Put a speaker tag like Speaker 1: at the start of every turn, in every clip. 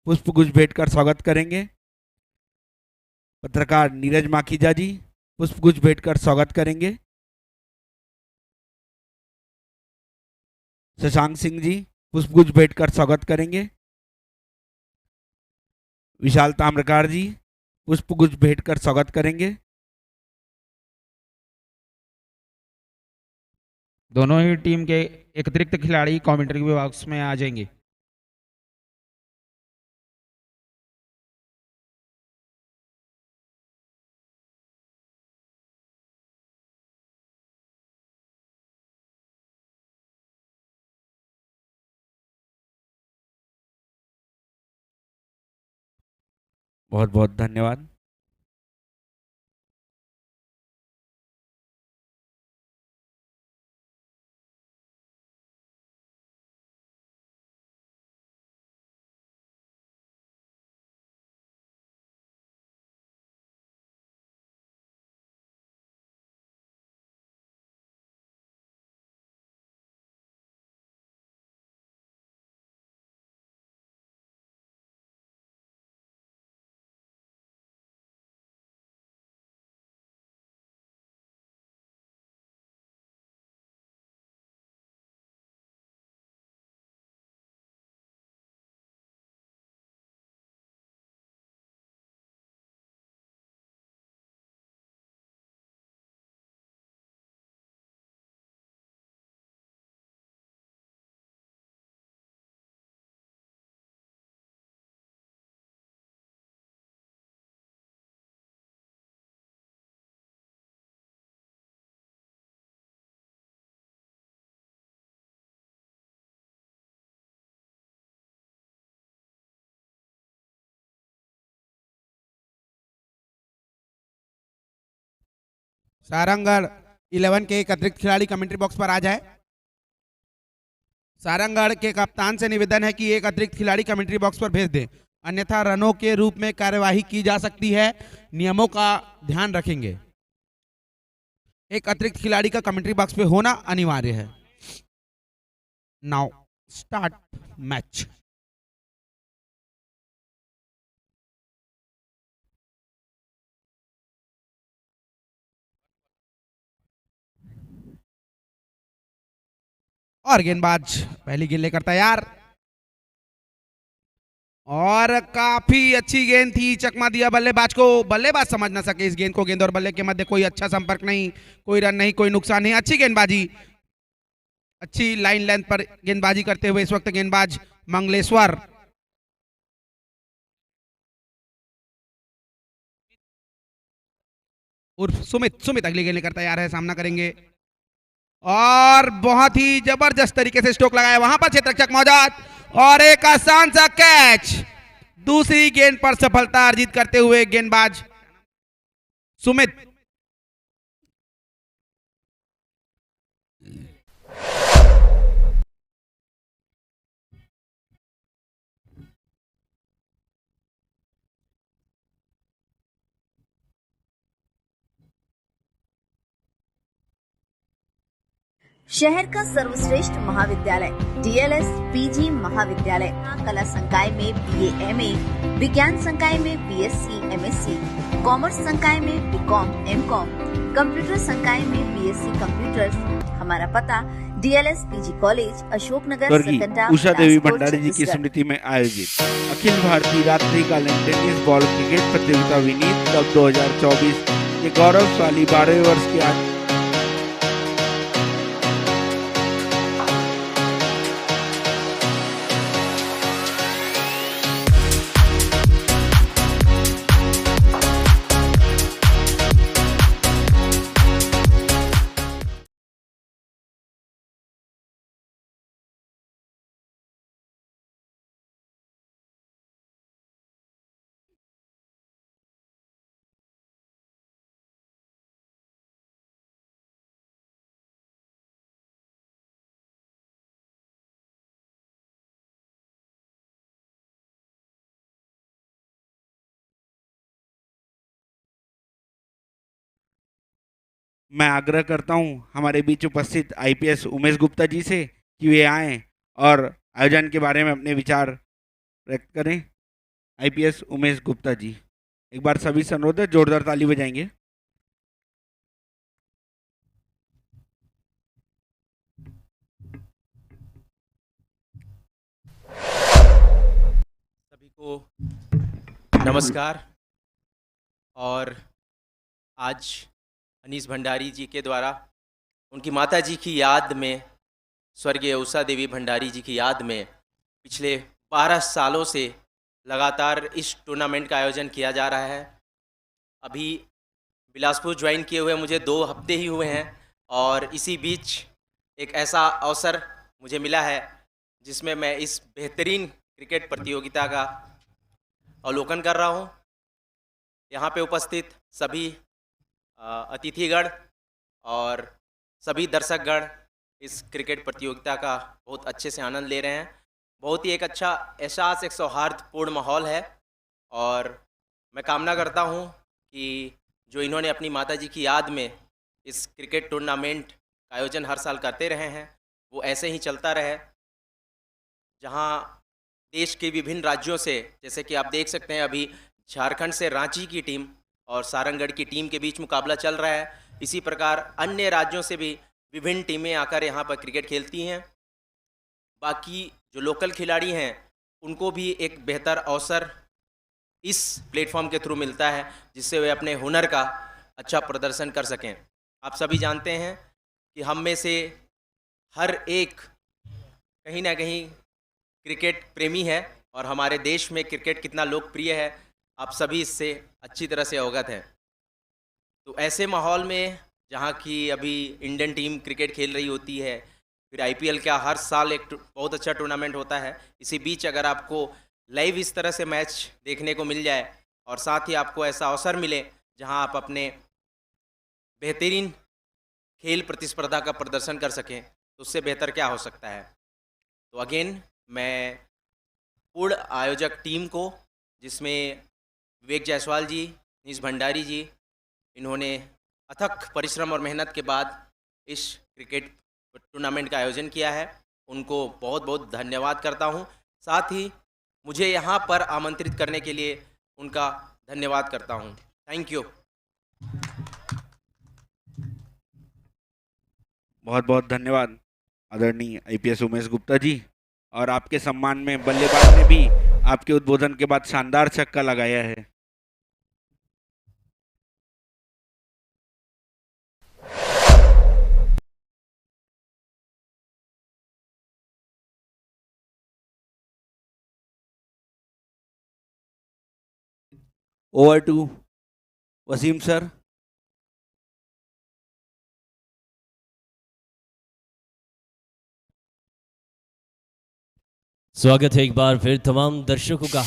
Speaker 1: पुष्पगुच्छ भेंट कर स्वागत करेंगे। पत्रकार नीरज माखीजा जी पुष्पगुच्छ भेंट कर स्वागत करेंगे। शशांक सिंह जी पुष्पगुच्छ भेंट कर स्वागत करेंगे। विशाल ताम्रकार जी पुष्पगुच्छ भेंट कर स्वागत करेंगे।
Speaker 2: दोनों ही टीम के एक अतिरिक्त खिलाड़ी कमेंट्री बॉक्स में आ जाएंगे।
Speaker 1: बहुत बहुत धन्यवाद।
Speaker 3: सारंगगढ़ 11 के एक अतिरिक्त खिलाड़ी कमेंट्री बॉक्स पर आ जाए। सारंगगढ़ के कप्तान से निवेदन है कि एक अतिरिक्त खिलाड़ी कमेंट्री बॉक्स पर भेज दें, अन्यथा रनों के रूप में कार्यवाही की जा सकती है। नियमों का ध्यान रखेंगे। एक अतिरिक्त खिलाड़ी का कमेंट्री बॉक्स पे होना अनिवार्य है। Now start match. और गेंदबाज पहली गेंद लेकर तैयार और काफी अच्छी गेंद थी। चकमा दिया बल्लेबाज को, बल्लेबाज समझ ना सके इस गेंद को। गेंद और बल्ले के मध्य कोई अच्छा संपर्क नहीं, कोई रन नहीं, कोई नुकसान नहीं। अच्छी गेंदबाजी, अच्छी लाइन लेंथ पर गेंदबाजी करते हुए इस वक्त गेंदबाज मंगलेश्वर उर्फ सुमित अगली गेंद लेकर तैयार है, सामना करेंगे और बहुत ही जबरदस्त तरीके से स्ट्रोक लगाया। वहां पर क्षेत्ररक्षक मौजूद और एक आसान सा कैच। दूसरी गेंद पर सफलता अर्जित करते हुए गेंदबाज सुमित।
Speaker 4: शहर का सर्वश्रेष्ठ महाविद्यालय डीएलएस पीजी महाविद्यालय। कला संकाय में बीए एमए, विज्ञान संकाय में बीएससी एमएससी, कॉमर्स संकाय में बीकॉम एमकॉम, कंप्यूटर संकाय में बीएससी कंप्यूटर। हमारा पता डीएलएस पीजी कॉलेज अशोकनगर
Speaker 1: स्वर्गीय
Speaker 4: सकंडा
Speaker 1: उषा देवी
Speaker 4: बिलासपुर,
Speaker 1: भंडारी जी की
Speaker 4: छत्तीसगढ़।
Speaker 1: स्मृति में आयोजित अखिल भारतीय रात्रिकालीन टेनिस बॉल क्रिकेट प्रतियोगिता विनीत कप 2024 के गौरवशाली 12वें वर्ष के आज मैं आग्रह करता हूं हमारे बीच उपस्थित आईपीएस उमेश गुप्ता जी से कि वे आएं और आयोजन के बारे में अपने विचार व्यक्त करें। आईपीएस उमेश गुप्ता जी। एक बार सभी से अनुरोध है, जोरदार ताली बजाएंगे।
Speaker 5: सभी को नमस्कार। और आज अनीस भंडारी जी के द्वारा उनकी माता जी की याद में, स्वर्गीय उषा देवी भंडारी जी की याद में पिछले 12 सालों से लगातार इस टूर्नामेंट का आयोजन किया जा रहा है। अभी बिलासपुर ज्वाइन किए हुए मुझे 2 हफ्ते ही हुए हैं और इसी बीच एक ऐसा अवसर मुझे मिला है जिसमें मैं इस बेहतरीन क्रिकेट प्रतियोगिता का अवलोकन कर रहा हूं। यहाँ पे उपस्थित सभी अतिथिगण और सभी दर्शकगण इस क्रिकेट प्रतियोगिता का बहुत अच्छे से आनंद ले रहे हैं। बहुत ही एक अच्छा एहसास, एक सौहार्दपूर्ण माहौल है और मैं कामना करता हूँ कि जो इन्होंने अपनी माता जी की याद में इस क्रिकेट टूर्नामेंट का आयोजन हर साल करते रहे हैं वो ऐसे ही चलता रहे। जहाँ देश के विभिन्न राज्यों से, जैसे कि आप देख सकते हैं अभी झारखंड से रांची की टीम और सारंगढ़ की टीम के बीच मुकाबला चल रहा है, इसी प्रकार अन्य राज्यों से भी विभिन्न टीमें आकर यहाँ पर क्रिकेट खेलती हैं। बाकी जो लोकल खिलाड़ी हैं उनको भी एक बेहतर अवसर इस प्लेटफॉर्म के थ्रू मिलता है जिससे वे अपने हुनर का अच्छा प्रदर्शन कर सकें। आप सभी जानते हैं कि हम में से हर एक कहीं ना कहीं क्रिकेट प्रेमी है और हमारे देश में क्रिकेट कितना लोकप्रिय है आप सभी इससे अच्छी तरह से अवगत हैं। तो ऐसे माहौल में जहाँ की अभी इंडियन टीम क्रिकेट खेल रही होती है, फिर आईपीएल का हर साल एक बहुत अच्छा टूर्नामेंट होता है, इसी बीच अगर आपको लाइव इस तरह से मैच देखने को मिल जाए और साथ ही आपको ऐसा अवसर मिले जहाँ आप अपने बेहतरीन खेल प्रतिस्पर्धा का प्रदर्शन कर सकें, तो उससे बेहतर क्या हो सकता है। तो अगेन मैं पूर्ण आयोजक टीम को, जिसमें विवेक जायसवाल जी, अनीस भंडारी जी, इन्होंने अथक परिश्रम और मेहनत के बाद इस क्रिकेट टूर्नामेंट का आयोजन किया है, उनको बहुत बहुत धन्यवाद करता हूं। साथ ही मुझे यहां पर आमंत्रित करने के लिए उनका धन्यवाद करता हूं। Thank you.
Speaker 1: बहुत बहुत धन्यवाद आदरणीय आईपीएस उमेश गुप्ता जी। और आपके सम्मान में बल्लेबाज ने भी आपके उद्बोधन के बाद शानदार छक्का लगाया है। Over to Wasim sir.
Speaker 6: स्वागत है एक बार फिर तमाम दर्शकों का।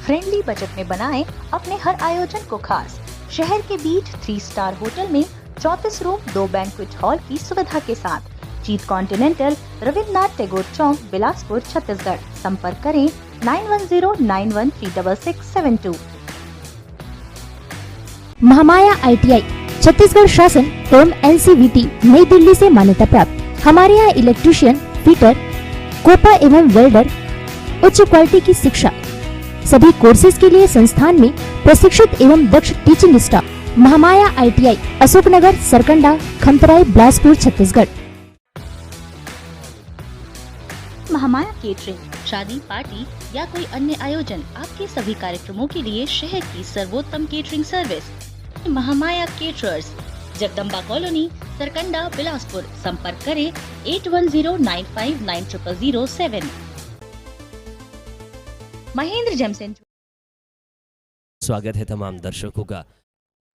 Speaker 7: फ्रेंडली बजट में बनाएं अपने हर आयोजन को खास। शहर के बीच 3 स्टार होटल में 34 रूम 2 बैंक्वेट हॉल की सुविधा के साथ। जीत कॉन्टिनेंटल, रविन्द्रनाथ टैगोर चौक, बिलासपुर, छत्तीसगढ़। संपर्क करें 9109136672।
Speaker 8: महामाया ITI छत्तीसगढ़ शासन एवं NCVT नई दिल्ली से मान्यता प्राप्त। हमारे यहाँ इलेक्ट्रीशियन, फिटर, कोपा एवं वेल्डर, उच्च क्वालिटी की शिक्षा। सभी कोर्सेज के लिए संस्थान में प्रशिक्षित एवं दक्ष teaching staff. Mahamaya ITI Ashoknagar, Sarkanda, Khamtarai, Bilaspur, Chhattisgarh.
Speaker 7: Mahamaya catering, शादी, पार्टी या कोई अन्य आयोजन, आपके सभी कार्यक्रमों के लिए शहर की सर्वोत्तम catering service. Mahamaya caterers, Jagdamba colony, Sarkanda, Bilaspur. संपर्क करें 8109590007। महेंद्र जमसेन।
Speaker 6: स्वागत है तमाम दर्शकों का।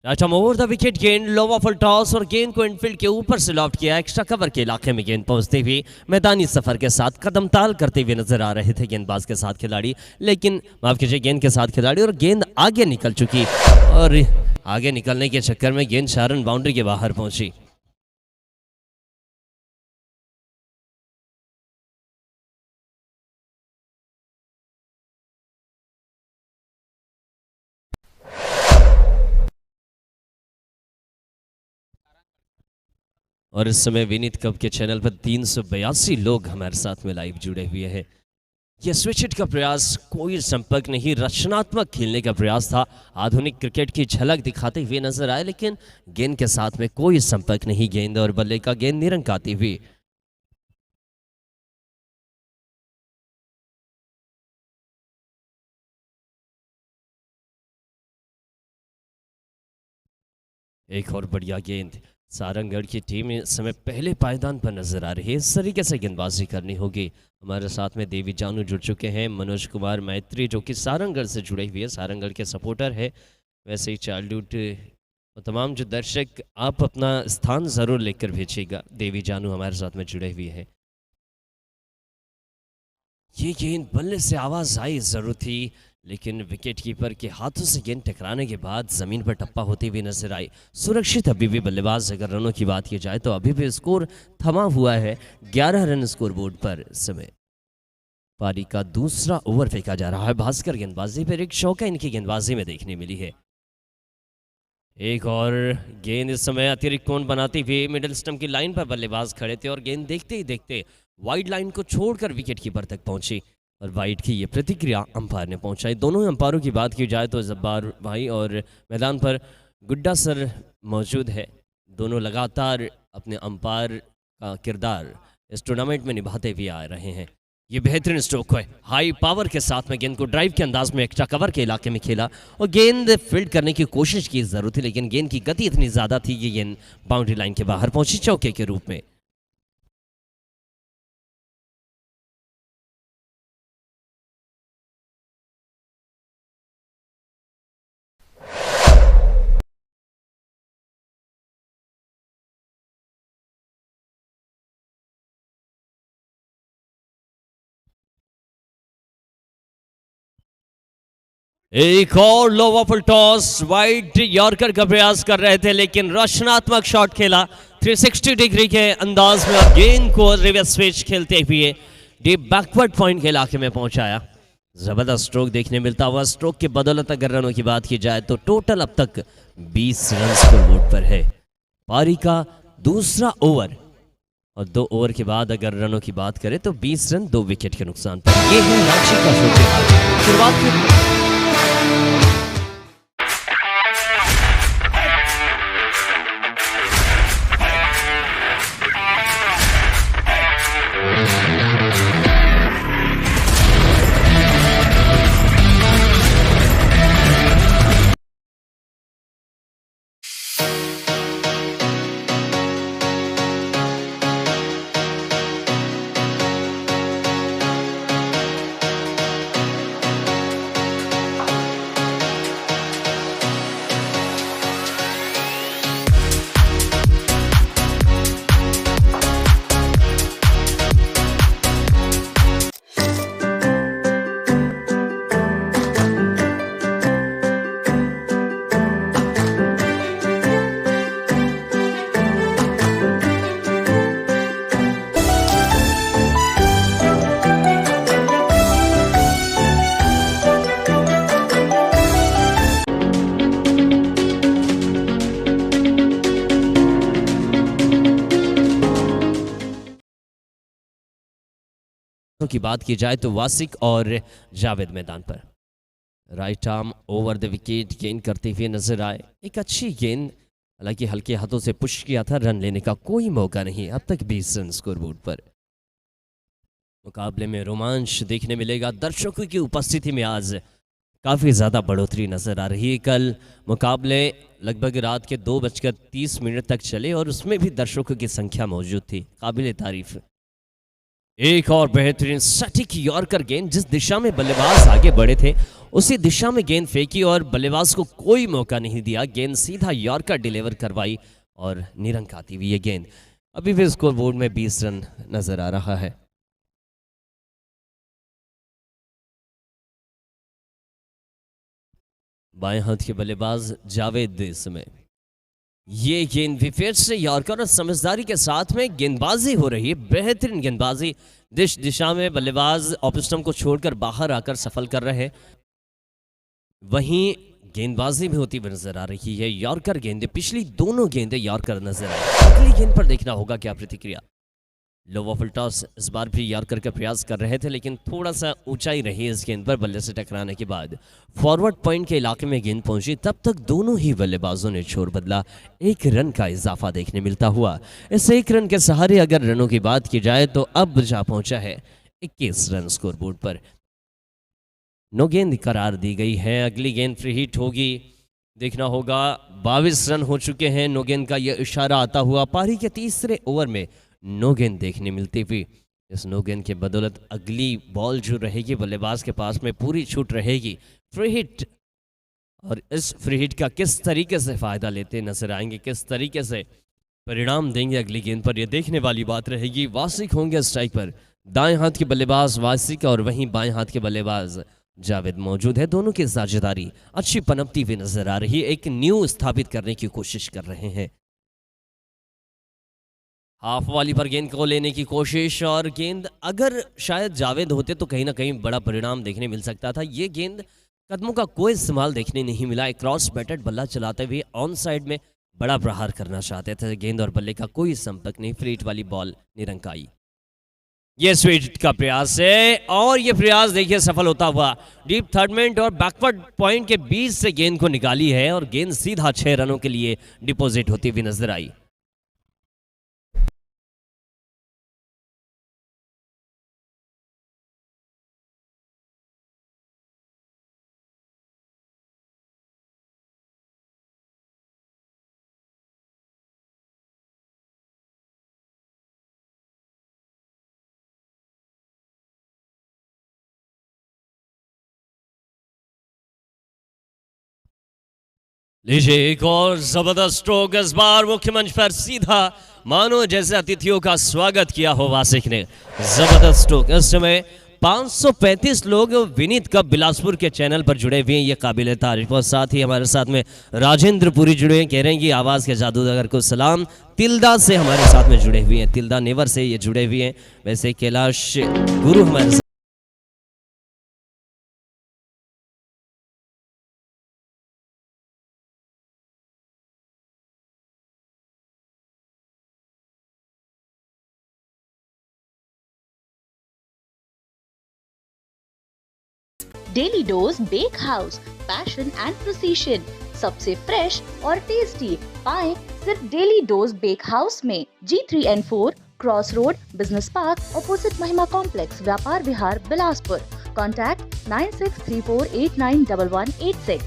Speaker 6: राइट ओवर द विकेट गेंद, लो ऑफ टॉस और गेंद को इनफील्ड के ऊपर से लॉफ्ट किया। एक्स्ट्रा कवर के इलाके में गेंद पहुंचते हुए मैदानी सफर के साथ कदम ताल करते हुए नजर आ रहे थे गेंदबाज के साथ खिलाड़ी, लेकिन माफ कीजिए गेंद के साथ खिलाड़ी, और गेंद आगे निकल चुकी और आगे निकलने के चक्कर में गेंद 4 रन बाउंड्री के बाहर पहुंची। और इस समय विनीत कप के चैनल पर 382 लोग हमारे साथ में लाइव जुड़े हुए हैं। यह स्विच हिट का प्रयास कोई संपर्क नहीं, रचनात्मक खेलने का प्रयास था। आधुनिक क्रिकेट की झलक दिखाते हुए नजर आए, लेकिन गेंद के साथ में कोई संपर्क नहीं। गेंद और बल्ले का गेंद निरंक आती हुई। एक और बढ़िया गेंद। सारंगगढ़ की टीम इस समय पहले पायदान पर नजर आ रही है। इस तरीके से गेंदबाजी करनी होगी। हमारे साथ में देवी जानू जुड़ चुके हैं, मनोज कुमार मैत्री जो कि सारंगगढ़ से जुड़े हुए हैं, सारंगगढ़ के सपोर्टर है। वैसे ही चाइल्डहुड तमाम जो दर्शक, आप अपना स्थान जरूर लेकर भेजिएगा। देवी जानू हमारे साथ में जुड़े हुए हैं। ये गेंद बल्ले से आवाज आई जरूर थी, लेकिन विकेट कीपर के हाथों से गेंद टकराने के बाद जमीन पर टप्पा होती हुई नजर आई। सुरक्षित अभी भी बल्लेबाज। अगर रनों की बात की जाए तो अभी भी स्कोर थमा हुआ है, 11 रन स्कोर बोर्ड पर इस समय। पारी का दूसरा ओवर फेंका जा रहा है। भास्कर गेंदबाजी पर एक चौका इनकी गेंदबाजी में देखने मिली है। एक और गेंद इस समय अतिरिक्त कोण बनाती हुई मिडिल स्टंप की लाइन पर बल्लेबाज खड़े थे और गेंद देखते ही देखते वाइड लाइन को छोड़कर विकेट कीपर तक पहुंची और वाइड की ये प्रतिक्रिया अंपायर ने पहुंचाई। दोनों अंपायरों की बात की जाए तो जब्बार भाई और मैदान पर गुड्डा सर मौजूद है। दोनों लगातार अपने अंपायर का किरदार इस टूर्नामेंट में निभाते हुए आ रहे हैं। ये बेहतरीन स्ट्रोक है, हाई पावर के साथ में गेंद को ड्राइव के अंदाज में एक्स्ट्रा कवर के इलाके में खेला और गेंद फील्ड करने की कोशिश की जरूर थी, लेकिन गेंद की गति इतनी ज्यादा थी कि गेंद बाउंड्री लाइन के बाहर पहुंची चौके के रूप में। एक और लो ऑफ टॉस, वाइड यॉर्कर का प्रयास कर रहे थे, लेकिन रचनात्मक शॉट खेला 360 डिग्री के अंदाज में और गेंद को रिवर्स स्विच खेलते हुए डीप बैकवर्ड पॉइंट के इलाके में पहुंचाया। जबरदस्त स्ट्रोक देखने मिलता हुआ। स्ट्रोक के बदौलत अगर रनों की बात की जाए तो टोटल अब तक 20 रन स्कोरबोर्ड पर है। पारी का दूसरा ओवर और 2 ओवर के बाद अगर रनों की बात करें तो 20 रन 2 विकेट के नुकसान पर। यह है रांची का शुरुआत में। की बात की जाए तो वासिक और जावेद मैदान पर right arm over the wicket गेंद करते हुए नजर आए। एक अच्छी गेंद, हालांकि हल्के हाथों से पुश किया था, रन लेने का कोई मौका नहीं। अब तक 20 रन स्कोरबोर्ड पर। मुकाबले में रोमांच देखने मिलेगा। दर्शकों की उपस्थिति में आज काफ़ी ज़्यादा बढ़ोतरी नजर आ रही है। कल मुकाबले लगभग रात के 2:30 तक चले और उसमें भी दर्शकों की संख्या मौजूद थी, काबिल तारीफ। एक और बेहतरीन सटीक यॉर्कर गेंद, जिस दिशा में बल्लेबाज आगे बढ़े थे उसी दिशा में गेंद फेंकी और बल्लेबाज को कोई मौका नहीं दिया। गेंद सीधा यॉर्कर डिलीवर करवाई और निरंक आती हुई ये गेंद। अभी भी स्कोर बोर्ड में 20 रन नजर आ रहा है। बाएं हाथ के बल्लेबाज जावेद इस समय ये गेंद विकेट से यॉर्कर और समझदारी के साथ में गेंदबाजी हो रही है, बेहतरीन गेंदबाजी। दिशा में बल्लेबाज ऑफस्टम को छोड़कर बाहर आकर सफल कर रहे हैं, वहीं गेंदबाजी भी होती हुई नजर आ रही है। यॉर्कर गेंदे, पिछली दोनों गेंदें यॉर्कर नजर आई। अगली गेंद पर देखना होगा क्या प्रतिक्रिया। लो वॉफल टॉस इस बार भी यॉर्कर का प्रयास कर रहे थे, लेकिन थोड़ा सा ऊंचाई रही इस गेंद पर। बल्ले से टकराने के बाद फॉरवर्ड पॉइंट के इलाके में गेंद पहुंची, तब तक दोनों ही बल्लेबाजों ने छोर बदला। 1 रन का इजाफा देखने मिलता हुआ। इस 1 रन के सहारे अगर रनों की बात की जाए तो अब जा पहुंचा है 21 रन स्कोर बोर्ड पर। नो गेंद करार दी गई है। अगली गेंद फ्री हिट होगी, देखना होगा। 22 रन हो चुके हैं। नो गेंद का यह इशारा आता हुआ पारी के तीसरे ओवर में नो गेंद देखने मिलती हुई। इस नो गेंद के बदौलत अगली बॉल जो रहेगी बल्लेबाज के पास में पूरी छूट रहेगी। फ्री हिट, और इस फ्री हिट का किस तरीके से फायदा लेते नजर आएंगे, किस तरीके से परिणाम देंगे अगली गेंद पर, यह देखने वाली बात रहेगी। वासिक होंगे स्ट्राइक पर, दाएं हाथ के बल्लेबाज वासिक और वहीं बाएं हाथ के बल्लेबाज जावेद मौजूद है। दोनों की साझेदारी अच्छी पनपती हुई नजर आ रही है। एक न्यू स्थापित करने की कोशिश कर रहे हैं। हाफ वाली पर गेंद को लेने की कोशिश, और गेंद अगर शायद जावेद होते तो कहीं ना कहीं बड़ा परिणाम देखने मिल सकता था। ये गेंद कदमों का कोई इस्तेमाल देखने नहीं मिला। एक क्रॉस बैटेड बल्ला चलाते हुए ऑन साइड में बड़ा प्रहार करना चाहते थे। गेंद और बल्ले का कोई संपर्क नहीं। फ्री हिट वाली बॉल निरंक आई। ये स्वीट का प्रयास है और ये प्रयास देखिए सफल होता हुआ। डीप थर्डमेंट और बैकवर्ड पॉइंट के बीच से गेंद को निकाली है और गेंद सीधा 6 रनों के लिए डिपॉजिट होती हुई नजर आई। लीजिए एक और जबरदस्त स्ट्रोक। इस बार मुख्य मंच पर सीधा मानो जैसे अतिथियों का स्वागत किया हो वासिक ने। जबरदस्त स्ट्रोक। इस समय 535 लोग विनीत कप बिलासपुर के चैनल पर जुड़े हुए हैं, ये काबिल तारीफ। और साथ ही हमारे साथ में राजेंद्र पुरी जुड़े हैं, कह रहे हैं कि आवाज़ के जादूगर को सलाम। तिल्दा से हमारे साथ में जुड़े हुए हैं, तिल्दा नेवर से ये जुड़े हुए हैं। वैसे कैलाश गुरु हमारे साथ
Speaker 7: daily dose bake house, passion and precision, सबसे फ्रेश और टेस्टी पाएं सिर्फ डेली डोज बेक हाउस में। G3N4 cross road, business park, opposite Mahima complex, Vyapar Vihar, Bilaspur. Contact 9634891186।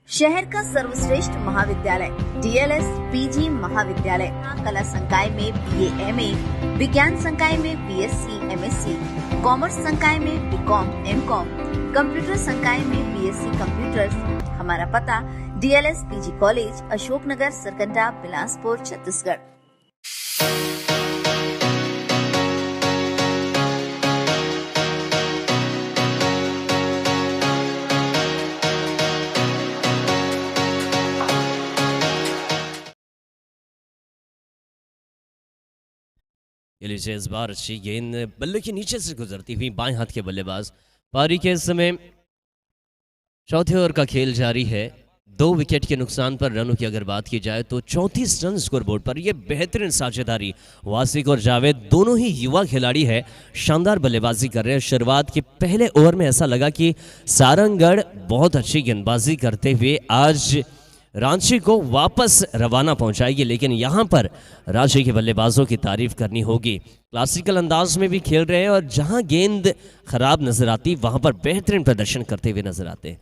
Speaker 4: शहर का सर्वश्रेष्ठ महाविद्यालय DLS PG महाविद्यालय, कला संकाय में BA MA, विज्ञान संकाय में BSc MSc, कॉमर्स संकाय में BCom MCom, कंप्यूटर संकाय में BSc कंप्यूटर्स। हमारा पता DLS PG college, Ashoknagar, Sarkanda, Bilaspur, Chhattisgarh.
Speaker 6: ये लीजिए इस बार अच्छी गेंद बल्ले के नीचे से गुजरती हुई बाएं हाथ के बल्लेबाज। पारी के समय चौथे ओवर का खेल जारी है। 2 विकेट के नुकसान पर रनों की अगर बात की जाए तो 34 रन स्कोर बोर्ड पर। यह बेहतरीन साझेदारी वासिक और जावेद दोनों ही युवा खिलाड़ी है, शानदार बल्लेबाजी कर रहे हैं। शुरुआत के पहले ओवर में ऐसा लगा कि सारंगगढ़ बहुत अच्छी गेंदबाजी करते हुए आज रांची को वापस रवाना पहुंचाएगी, लेकिन यहां पर रांची के बल्लेबाजों की तारीफ करनी होगी। क्लासिकल अंदाज में भी खेल रहे हैं और जहां गेंद खराब नजर आती वहां पर बेहतरीन प्रदर्शन करते हुए नजर आते हैं।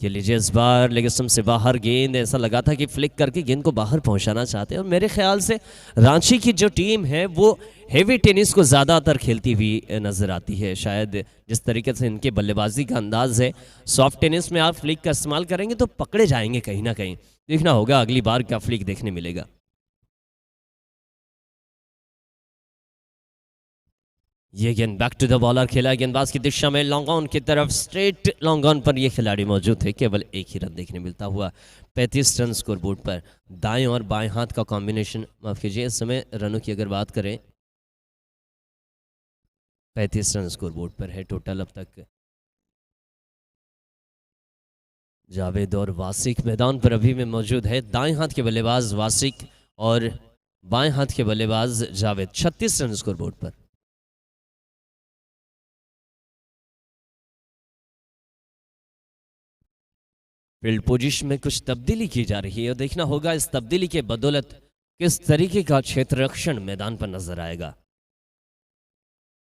Speaker 6: ये लीजिए इस बार लेग स्टंप से बाहर गेंद, ऐसा लगा था कि फ्लिक करके गेंद को बाहर पहुंचाना चाहते हैं। और मेरे ख्याल से रांची की जो टीम है वो हेवी टेनिस को ज़्यादातर खेलती हुई नज़र आती है। शायद जिस तरीके से इनके बल्लेबाजी का अंदाज है, सॉफ्ट टेनिस में आप फ्लिक का इस्तेमाल करेंगे तो पकड़े जाएंगे कहीं ना कहीं। देखना होगा अगली बार क्या फ्लिक देखने मिलेगा। ये गेंद बैक टू द बॉलर खेला गेंदबाज की दिशा में, लॉन्ग ऑन की तरफ, स्ट्रेट लॉन्ग ऑन पर ये खिलाड़ी मौजूद थे। केवल एक ही रन देखने मिलता हुआ 35 रन स्कोर बोर्ड पर। दाएं और बाएं हाथ का कॉम्बिनेशन, माफ कीजिए, इस समय रनों की अगर बात करें 35 रन स्कोर बोर्ड पर है टोटल अब तक। जावेद और वासिक मैदान पर अभी में मौजूद है। दाएं हाथ के बल्लेबाज वासिक और बाएं हाथ के बल्लेबाज जावेद। 36 रन स्कोर बोर्ड पर। फील्ड पोजीशन में कुछ तब्दीली की जा रही है और देखना होगा इस तब्दीली के बदौलत किस तरीके का क्षेत्र रक्षण मैदान पर नजर आएगा।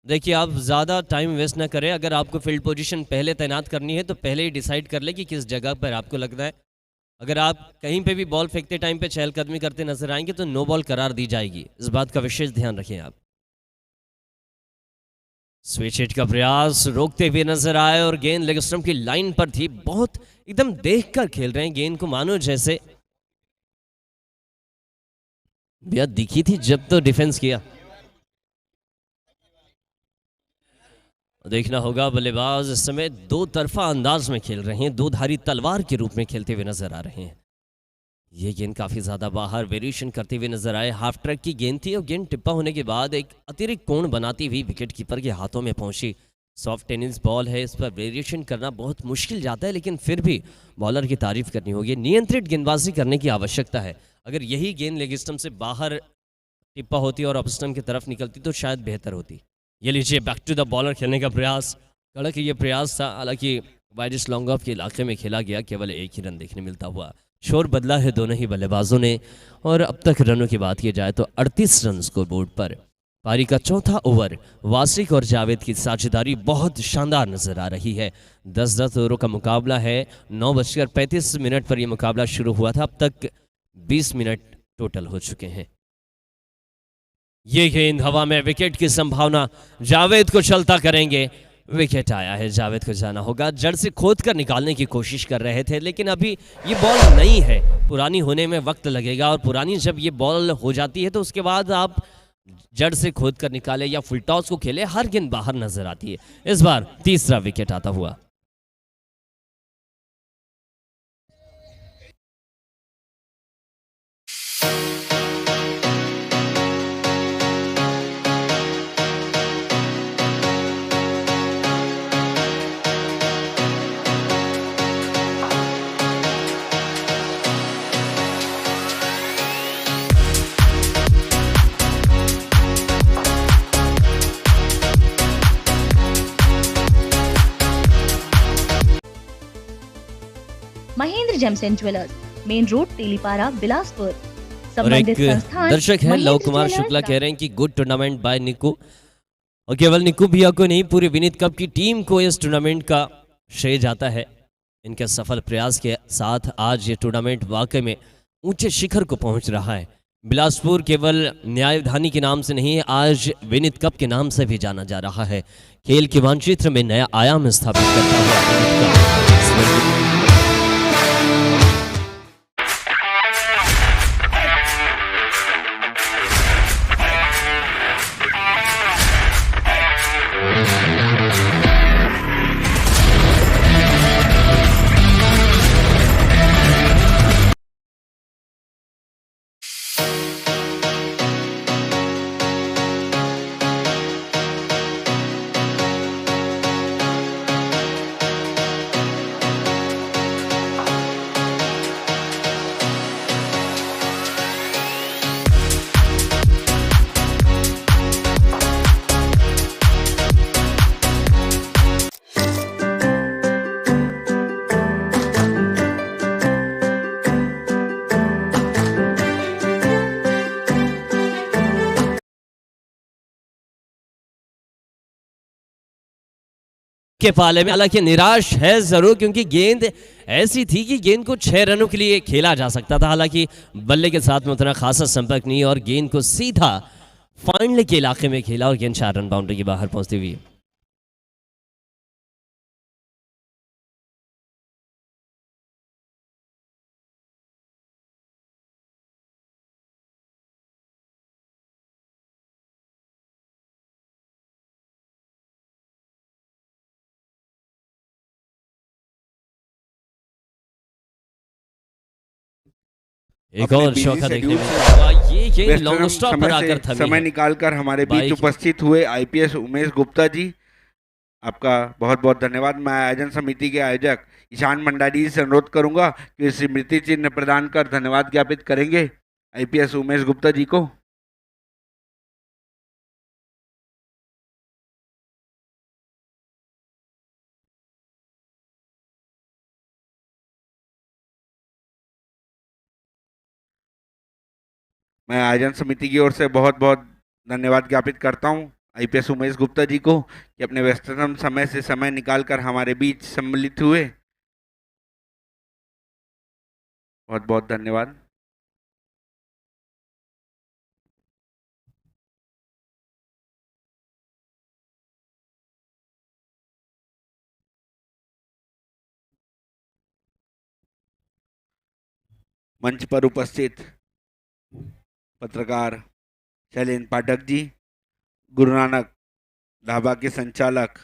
Speaker 6: देखिए, आप ज़्यादा टाइम वेस्ट ना करें। अगर आपको फील्ड पोजीशन पहले तैनात करनी है तो पहले ही डिसाइड कर ले कि किस जगह पर आपको लगना है। अगर आप कहीं पे भी बॉल फेंकते टाइम पे चहलकदमी करते नजर आएंगे तो नो बॉल करार दी जाएगी। इस बात का विशेष ध्यान रखें आप। स्विच हिट का प्रयास रोकते हुए नजर आए और गेंद लेग स्टंप की लाइन पर थी। बहुत एकदम देखकर खेल रहे हैं गेंद को, मानो जैसे बेहद दिखी थी जब तो डिफेंस किया। देखना होगा बल्लेबाज इस समय दो तरफा अंदाज में खेल रहे हैं, दो धारी तलवार के रूप में खेलते हुए नजर आ रहे हैं। ये गेंद काफी ज्यादा बाहर वेरिएशन करते हुए नजर आए। हाफ ट्रैक की गेंद थी और गेंद टिप्पा होने के बाद एक अतिरिक्त कोण बनाती हुई विकेट कीपर के हाथों में पहुंची। सॉफ्ट टेनिस बॉल है, इस पर वेरिएशन करना बहुत मुश्किल जाता है, लेकिन फिर भी बॉलर की तारीफ करनी होगी। नियंत्रित गेंदबाजी करने की आवश्यकता है। अगर यही गेंद लेग स्टंप से बाहर टिप्पा होती और ऑफ स्टंप की तरफ निकलती तो शायद बेहतर होती। ये लीजिए बैक टू द बॉलर खेलने का प्रयास, कड़क ये प्रयास था, हालांकि वाइडिश लॉन्ग ऑफ के इलाके में खेला गया। केवल एक ही रन देखने मिलता हुआ। शोर बदला है दोनों ही बल्लेबाजों ने और अब तक रनों की बात की जाए तो 38 रन स्कोर बोर्ड पर। पारी का चौथा ओवर वासिक और जावेद की साझेदारी बहुत शानदार नजर आ रही है। 10-10 ओवरों का मुकाबला है। 9:35 पर यह मुकाबला शुरू हुआ था। अब तक 20 मिनट टोटल हो चुके हैं। ये गेंद हवा में, विकेट की संभावना, जावेद को चलता करेंगे। विकेट आया है, जावेद को जाना होगा। जड़ से खोद कर निकालने की कोशिश कर रहे थे, लेकिन अभी ये बॉल नई है, पुरानी होने में वक्त लगेगा और पुरानी जब ये बॉल हो जाती है तो उसके बाद आप जड़ से खोद कर निकाले या फुल टॉस को खेले, हर गेंद बाहर नजर आती है। इस बार तीसरा विकेट आता हुआ।
Speaker 7: Mahendra James and jewellers, main road, Telipara, Bilaspur.
Speaker 6: और एक
Speaker 7: संबंधित संस्थान
Speaker 6: दर्शक है लव कुमार शुक्ला कह रहे हैं कि गुड टूर्नामेंट बाय निक्कू। और केवल निक्कू भैया को नहीं, पूरी विनीत कप की टीम को इस टूर्नामेंट का श्रेय जाता है। इनके सफल प्रयास के साथ आज ये टूर्नामेंट वाकई में ऊंचे शिखर को पहुंच रहा है। बिलासपुर केवल न्यायधानी के नाम से नहीं, आज विनीत कप के नाम से भी जाना जा रहा है। खेल के मानचित्र में नया आयाम स्थापित करता हुआ के पाले में। हालांकि निराश है जरूर, क्योंकि गेंद ऐसी थी कि गेंद को 6 रनों के लिए खेला जा सकता था। हालांकि बल्ले के साथ में उतना खासा संपर्क नहीं और गेंद को सीधा फाइनल के इलाके में खेला और गेंद 4 रन बाउंड्री के बाहर पहुंचती हुई। एक
Speaker 1: अपने
Speaker 6: और
Speaker 1: बिजी
Speaker 6: शौका देखने
Speaker 1: शेड्यूल
Speaker 6: में
Speaker 1: से
Speaker 6: मिला। ये गेंद लॉन्ग
Speaker 1: व्यस्ततम
Speaker 6: स्टॉप पर आकर थमी
Speaker 1: समय
Speaker 6: है।
Speaker 1: निकालकर हमारे बीच
Speaker 6: बाइक-
Speaker 1: उपस्थित हुए आईपीएस उमेश गुप्ता जी, आपका बहुत बहुत धन्यवाद। मैं आयोजन समिति के आयोजक ईशान भंडारी जी से अनुरोध करूंगा कि स्मृति चिन्ह प्रदान कर धन्यवाद ज्ञापित करेंगे आईपीएस उमेश गुप्ता जी को। मैं आयोजन समिति की ओर से बहुत बहुत धन्यवाद ज्ञापित करता हूं आईपीएस उमेश गुप्ता जी को कि अपने व्यस्ततम समय से समय निकालकर हमारे बीच सम्मिलित हुए। बहुत बहुत धन्यवाद। मंच पर उपस्थित पत्रकार शैलेंद्र पाठक जी, गुरु नानक ढाबा के संचालक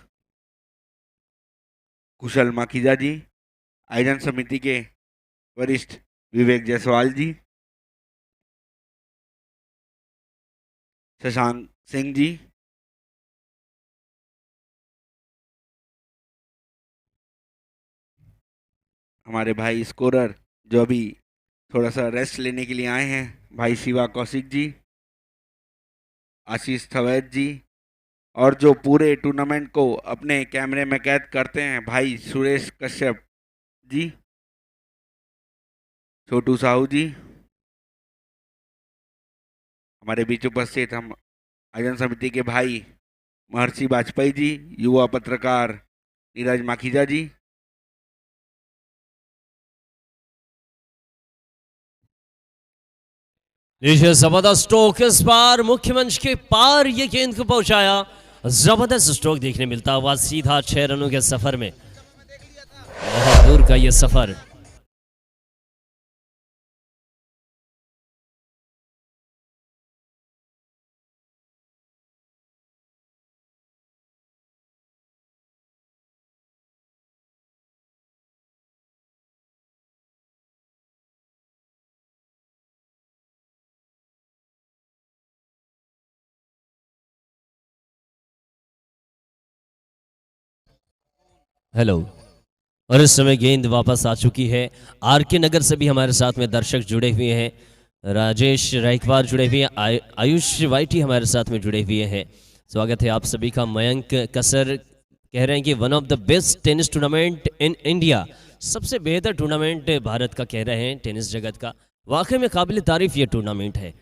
Speaker 1: कुशल माखीजा जी, आयोजन समिति के वरिष्ठ विवेक जायसवाल जी, शशांक सिंह जी, हमारे भाई स्कोरर जो अभी थोड़ा सा रेस्ट लेने के लिए आए हैं, भाई शिवा कौशिक जी, आशीष थवैत जी, और जो पूरे टूर्नामेंट को अपने कैमरे में कैद करते हैं, भाई सुरेश कश्यप जी, छोटू साहू जी, हमारे बीच उपस्थित हम आयोजन समिति के भाई महर्षि वाजपेयी जी, युवा पत्रकार नीरज माखीजा जी,
Speaker 6: नीचे जबरदस्त स्ट्रोक, इस बार मुख्य मंच के पार ये गेंद को पहुंचाया। जबरदस्त स्ट्रोक देखने मिलता हुआ सीधा 6 रनों के सफर में, बहुत दूर का ये सफर। हेलो, और इस समय गेंद वापस आ चुकी है। आर के नगर से भी हमारे साथ में दर्शक जुड़े हुए हैं। राजेश रायकवार जुड़े हुए हैं, आयुष वाइटी हमारे साथ में जुड़े हुए हैं। स्वागत है आप सभी का। मयंक कसर कह रहे हैं कि one of the best tennis tournament in India, सबसे बेहतर टूर्नामेंट भारत का कह रहे हैं, टेनिस जगत का। वाकई में काबिल तारीफ ये टूर्नामेंट है।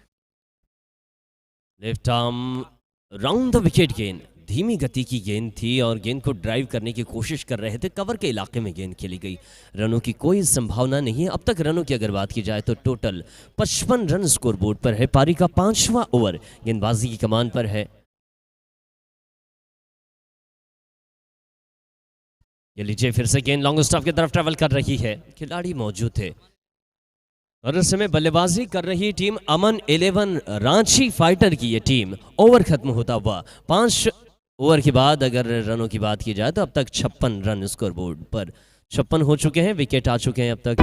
Speaker 6: Left arm round the wicket गेंद, धीमी गति की गेंद थी और गेंद को ड्राइव करने की कोशिश कर रहे थे। कवर के इलाके में गेंद खेली गई। रनों की कोई संभावना नहीं है। अब तक रनों की अगर बात की जाए तो टोटल 55 रन स्कोरबोर्ड पर है। पारी का 5वां ओवर गेंदबाजी की कमान पर है। ये लीजिए फिर से गेंद लॉन्ग स्टॉप की तरफ ट्रेवल कर रही है। खिलाड़ी मौजूद थे और इस समय बल्लेबाजी कर रही टीम अमन 11 रांची फाइटर की ये टीम। ओवर खत्म होता हुआ 5 ओवर के बाद अगर रनों की बात की जाए तो अब तक 56 रन स्कोर बोर्ड पर 56 हो चुके हैं। विकेट आ चुके हैं अब तक।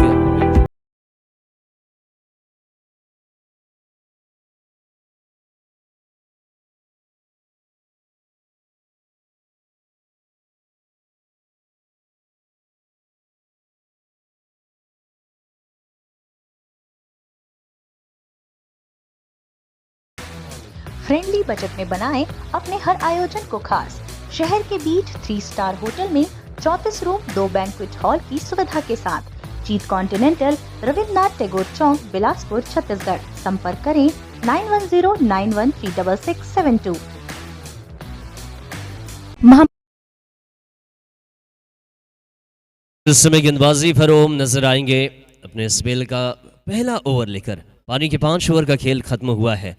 Speaker 7: फ्रेंडली बजट में बनाएं अपने हर आयोजन को खास। शहर के बीच 3 स्टार होटल में 34 रूम 2 बैंक्वेट हॉल की सुविधा के साथ। जीत कॉन्टिनेंटल, रविन्द्रनाथ टैगोर चौक, बिलासपुर, छत्तीसगढ़। संपर्क करें 9109136672।
Speaker 6: इस समय गेंदबाजी पर ओम नजर आएंगे अपने स्पेल का पहला ओवर लेकर। पानी के 5 ओवर का खेल खत्म हुआ है।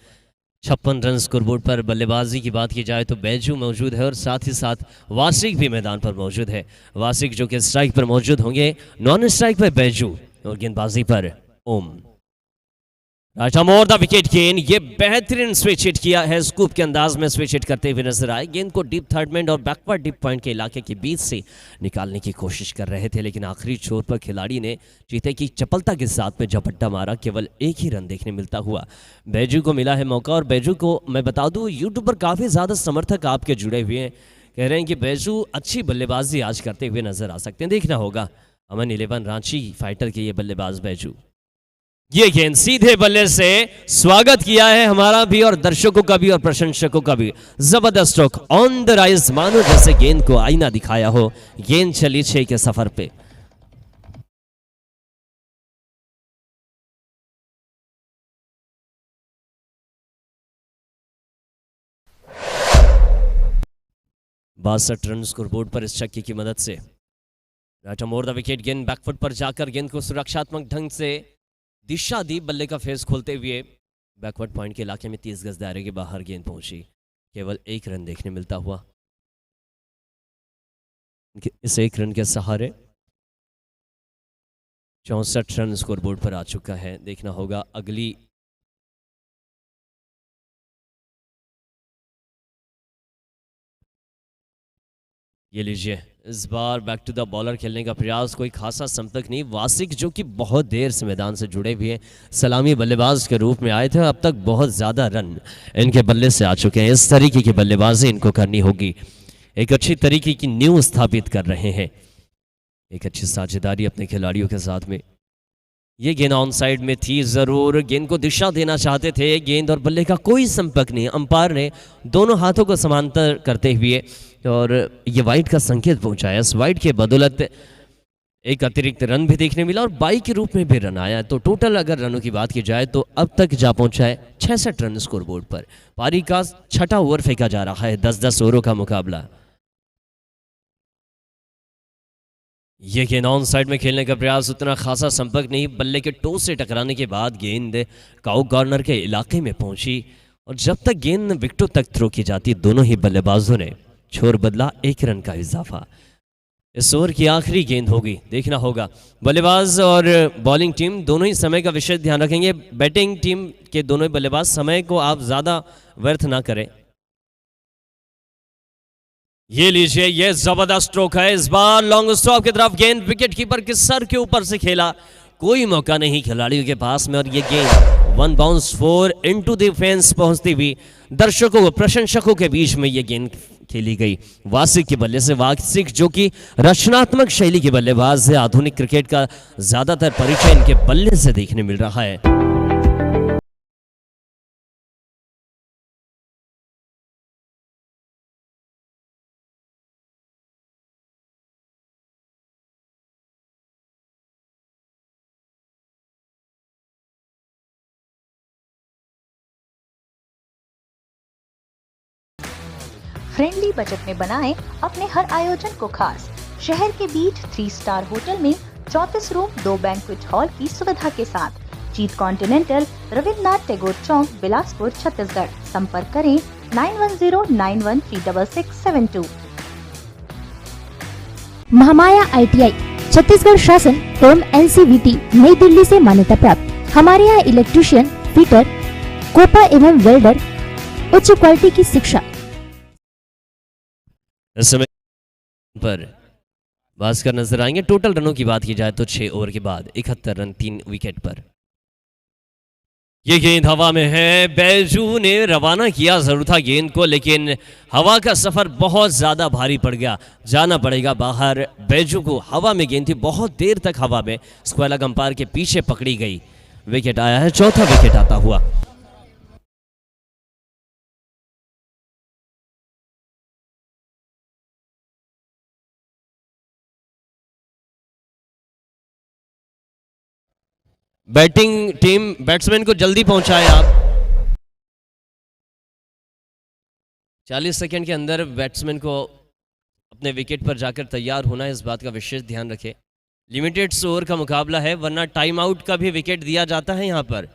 Speaker 6: 56 रन स्कोरबोर्ड पर। बल्लेबाजी की बात की जाए तो बैजू मौजूद है और साथ ही साथ वासिक भी मैदान पर मौजूद है। वासिक जो कि स्ट्राइक पर मौजूद होंगे, नॉन स्ट्राइक पर बैजू और गेंदबाजी पर ओम। राजा मोर द विकेट गेंद, ये बेहतरीन स्विच हिट किया है, स्कूप के अंदाज में स्विच हिट करते हुए नजर आए। गेंद को डीप थर्ड मैन और बैकवर्ड डीप पॉइंट के इलाके के बीच से निकालने की कोशिश कर रहे थे, लेकिन आखिरी छोर पर खिलाड़ी ने चीते की चपलता के साथ में झपट्टा मारा। केवल एक ही रन देखने मिलता हुआ बैजू को मिला है मौका। और बैजू को मैं बता दूं, यूट्यूब पर काफ़ी ज़्यादा समर्थक आपके जुड़े हुए हैं, कह रहे हैं कि बैजू अच्छी बल्लेबाजी आज करते हुए नजर आ सकते हैं। देखना होगा। अमन 11 रांची फाइटर के ये बल्लेबाज बैजू। ये गेंद सीधे बल्ले से स्वागत किया है हमारा भी और दर्शकों का भी और प्रशंसकों का भी। जबरदस्त स्ट्रोक ऑन द राइज, मानो जैसे गेंद को आईना दिखाया हो। गेंद चली 6 के सफर पे। बासठ रन स्कोरबोर्ड पर इस छक्के की मदद से। राजा मोर द विकेट, गेंद बैकफुट पर जाकर गेंद को सुरक्षात्मक ढंग से दिशा दी। बल्ले का फेस खोलते हुए बैकवर्ड पॉइंट के इलाके में 30 गज दायरे के बाहर गेंद पहुंची। केवल एक रन देखने मिलता हुआ। इस एक रन के सहारे 64 रन स्कोरबोर्ड पर आ चुका है। देखना होगा अगली ये लीजिए, इस बार बैक टू द बॉलर खेलने का प्रयास, कोई खासा संपर्क नहीं। वासिक जो कि बहुत देर से मैदान से जुड़े हुए हैं, सलामी बल्लेबाज के रूप में आए थे, अब तक बहुत ज़्यादा रन इनके बल्ले से आ चुके हैं। इस तरीके की बल्लेबाजी इनको करनी होगी। एक अच्छी तरीके की नींव स्थापित कर रहे हैं, एक अच्छी साझेदारी अपने खिलाड़ियों के साथ में। ये गेंद ऑन साइड में थी ज़रूर, गेंद को दिशा देना चाहते थे। गेंद और बल्ले का कोई संपर्क नहीं। अंपायर ने दोनों हाथों को समांतर करते हुए और ये वाइड का संकेत पहुंचाया। इस वाइड के बदौलत एक अतिरिक्त रन भी देखने मिला और 22 के रूप में भी रन आया। तो टोटल अगर रनों की बात की जाए तो अब तक जा पहुंचा है 66 रन स्कोरबोर्ड पर। पारी का 6ठा ओवर फेंका जा रहा है, 10-10 ओवरों का मुकाबला। ये गेंद ऑन साइड में खेलने का प्रयास, उतना खासा संपर्क नहीं। बल्ले के टो से टकराने के बाद गेंद काउ कॉर्नर के इलाके में पहुंची और जब तक गेंद विकेटों तक थ्रो की जाती, दोनों ही बल्लेबाजों ने छोर बदला। 1 रन का इजाफा। इस ओवर की आखिरी गेंद होगी। देखना होगा। बल्लेबाज और बॉलिंग टीम दोनों ही समय का विशेष ध्यान रखेंगे। बैटिंग टीम के दोनों ही बल्लेबाज समय को आप ज़्यादा व्यर्थ ना करें। ये लीजिए, ये जबरदस्त स्ट्रोक है। इस बार लॉन्ग स्टॉप की तरफ गेंद विकेट कीपर के सर के ऊपर से खेला, कोई मौका नहीं खिलाड़ियों के पास में। और ये गेंद 1 बाउंस 4 इनटू द फेंस पहुंचती हुई दर्शकों को प्रशंसकों के बीच में ये गेंद खेली गई। वासिक के बल्ले से। वासिक जो कि रचनात्मक शैली के बल्लेबाज है। आधुनिक क्रिकेट का ज्यादातर परिचय इनके बल्ले से देखने मिल रहा है।
Speaker 7: फ्रेंडली बजट में बनाएं अपने हर आयोजन को खास। शहर के बीच 3 स्टार होटल में 34 रूम 2 बैंक्वेट हॉल की सुविधा के साथ। जीत कॉन्टिनेंटल, रविन्द्रनाथ टैगोर चौक, बिलासपुर, छत्तीसगढ़। संपर्क करें 9109136672।
Speaker 8: महामाया ITI छत्तीसगढ़ शासन एवं NCVT नई दिल्ली से मान्यता प्राप्त। हमारे यहाँ इलेक्ट्रीशियन, फिटर, कोपा एवं वेल्डर, उच्च क्वालिटी की शिक्षा।
Speaker 6: इस समय पर भास्कर नजर आएंगे। टोटल रनों की बात की जाए तो 6 ओवर के बाद 71 रन 3 विकेट पर। ये गेंद हवा में है। बैजू ने रवाना किया जरूर था गेंद को, लेकिन हवा का सफर बहुत ज्यादा भारी पड़ गया, जाना पड़ेगा बाहर। बैजू को हवा में गेंद थी, बहुत देर तक हवा में स्क्वायर लेग अंपायर के पीछे पकड़ी गई। विकेट आया है, चौथा विकेट आता हुआ। बैटिंग टीम बैट्समैन को जल्दी पहुंचाएं आप। 40 सेकंड के अंदर बैट्समैन को अपने विकेट पर जाकर तैयार होना है, इस बात का विशेष ध्यान रखें। लिमिटेड ओवर का मुकाबला है, वरना टाइम आउट का भी विकेट दिया जाता है यहाँ पर।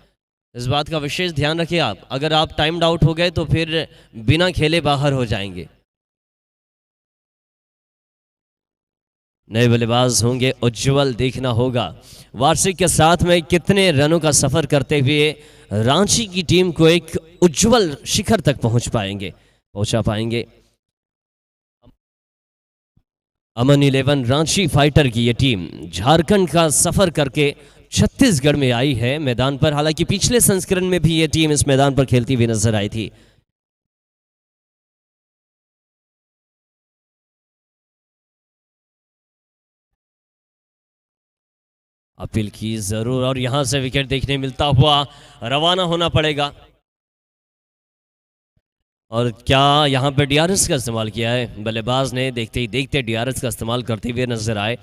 Speaker 6: इस बात का विशेष ध्यान रखिए आप, अगर आप टाइम्ड आउट हो गए तो फिर बिना खेले बाहर हो जाएंगे। नए बल्लेबाज होंगे उज्जवल, देखना होगा वार्षिक के साथ में कितने रनों का सफर करते हुए रांची की टीम को एक उज्जवल शिखर तक पहुंचा पाएंगे। अमन 11 रांची फाइटर की ये टीम झारखंड का सफर करके छत्तीसगढ़ में आई है मैदान पर। हालांकि पिछले संस्करण में भी ये टीम इस मैदान पर खेलती हुई नजर आई थी। अपील की जरूर, और यहां से विकेट देखने मिलता हुआ रवाना होना पड़ेगा। और क्या यहां पे डीआरएस का इस्तेमाल किया है बल्लेबाज ने, देखते ही देखते डीआरएस का इस्तेमाल करते हुए नजर आए।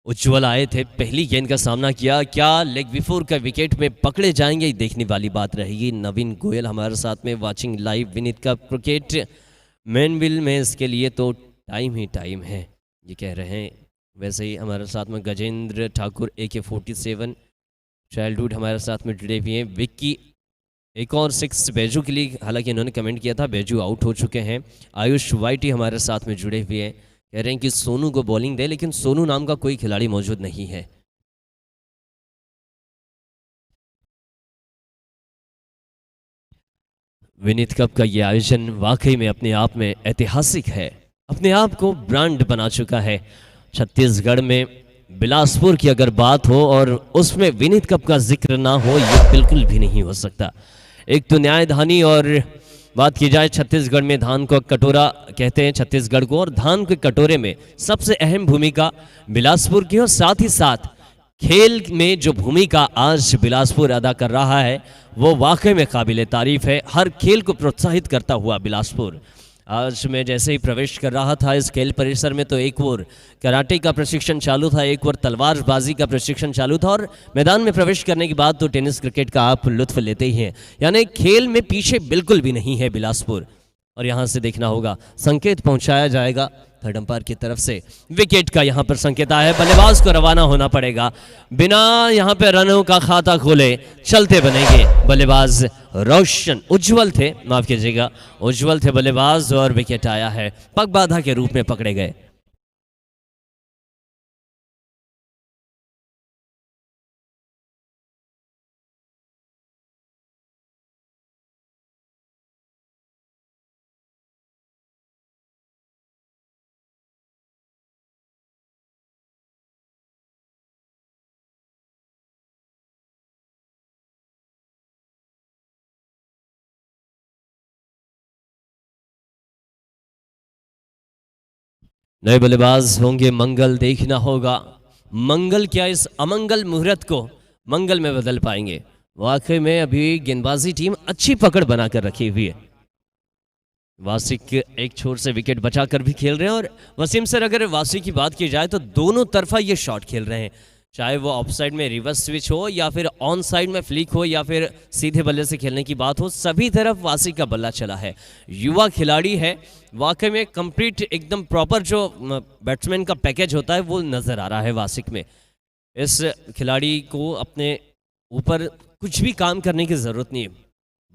Speaker 6: उज्जवल आए थे, पहली गेंद का सामना किया, क्या लेग बिफोर का विकेट में पकड़े जाएंगे, देखने वाली बात रहेगी। नवीन गोयल हमारे साथ में वाचिंग लाइव विनीत का क्रिकेट मैनविल में, इसके लिए तो टाइम ही टाइम है ये कह रहे हैं। वैसे ही हमारे साथ में गजेंद्र ठाकुर AK47 चाइल्डहुड हमारे साथ में जुड़े हुए हैं। विक्की एक और 6 बैजू के लिए, हालांकि इन्होंने कमेंट किया था, बैजू आउट हो चुके हैं। आयुष वाइटी हमारे साथ में जुड़े हुए हैं, कह रहे हैं कि सोनू को बॉलिंग दे, लेकिन सोनू नाम का कोई खिलाड़ी मौजूद नहीं है। विनीत कप का ये आयोजन वाकई में अपने आप में ऐतिहासिक है, अपने आप को ब्रांड बना चुका है। छत्तीसगढ़ में बिलासपुर की अगर बात हो और उसमें विनीत कप का जिक्र ना हो, ये बिल्कुल भी नहीं हो सकता। एक तो न्यायधानी, और बात की जाए छत्तीसगढ़ में धान को कटोरा कहते हैं छत्तीसगढ़ को, और धान के कटोरे में सबसे अहम भूमिका बिलासपुर की, और साथ ही साथ खेल में जो भूमिका आज बिलासपुर अदा कर रहा है वो वाकई में काबिले तारीफ है। हर खेल को प्रोत्साहित करता हुआ बिलासपुर, आज मैं जैसे ही प्रवेश कर रहा था इस खेल परिसर में तो एक ओर कराटे का प्रशिक्षण चालू था, एक ओर तलवारबाजी का प्रशिक्षण चालू था, और मैदान में प्रवेश करने के बाद तो टेनिस क्रिकेट का आप लुत्फ लेते ही हैं। यानी खेल में पीछे बिल्कुल भी नहीं है बिलासपुर। और यहाँ से देखना होगा, संकेत पहुंचाया जाएगा थर्ड अंपायर की तरफ से, विकेट का यहाँ पर संकेत आया है, बल्लेबाज को रवाना होना पड़ेगा। बिना यहाँ पे रनों का खाता खोले चलते बनेंगे बल्लेबाज रोशन, उज्जवल थे, माफ कीजिएगा, उज्जवल थे बल्लेबाज, और विकेट आया है, पग बाधा के रूप में पकड़े गए। नए बल्लेबाज होंगे मंगल, देखना होगा मंगल क्या इस अमंगल मुहूर्त को मंगल में बदल पाएंगे। वाकई में अभी गेंदबाजी टीम अच्छी पकड़ बनाकर रखी हुई है। वासिक एक छोर से विकेट बचाकर भी खेल रहे हैं, और वसीम सर अगर वासिक की बात की जाए तो दोनों तरफा ये शॉट खेल रहे हैं, चाहे वो ऑफ साइड में रिवर्स स्विच हो या फिर ऑन साइड में फ्लिक हो या फिर सीधे बल्ले से खेलने की बात हो, सभी तरफ वासिक का बल्ला चला है। युवा खिलाड़ी है, वाकई में कंप्लीट एकदम प्रॉपर जो बैट्समैन का पैकेज होता है वो नज़र आ रहा है वासिक में। इस खिलाड़ी को अपने ऊपर कुछ भी काम करने की ज़रूरत नहीं है,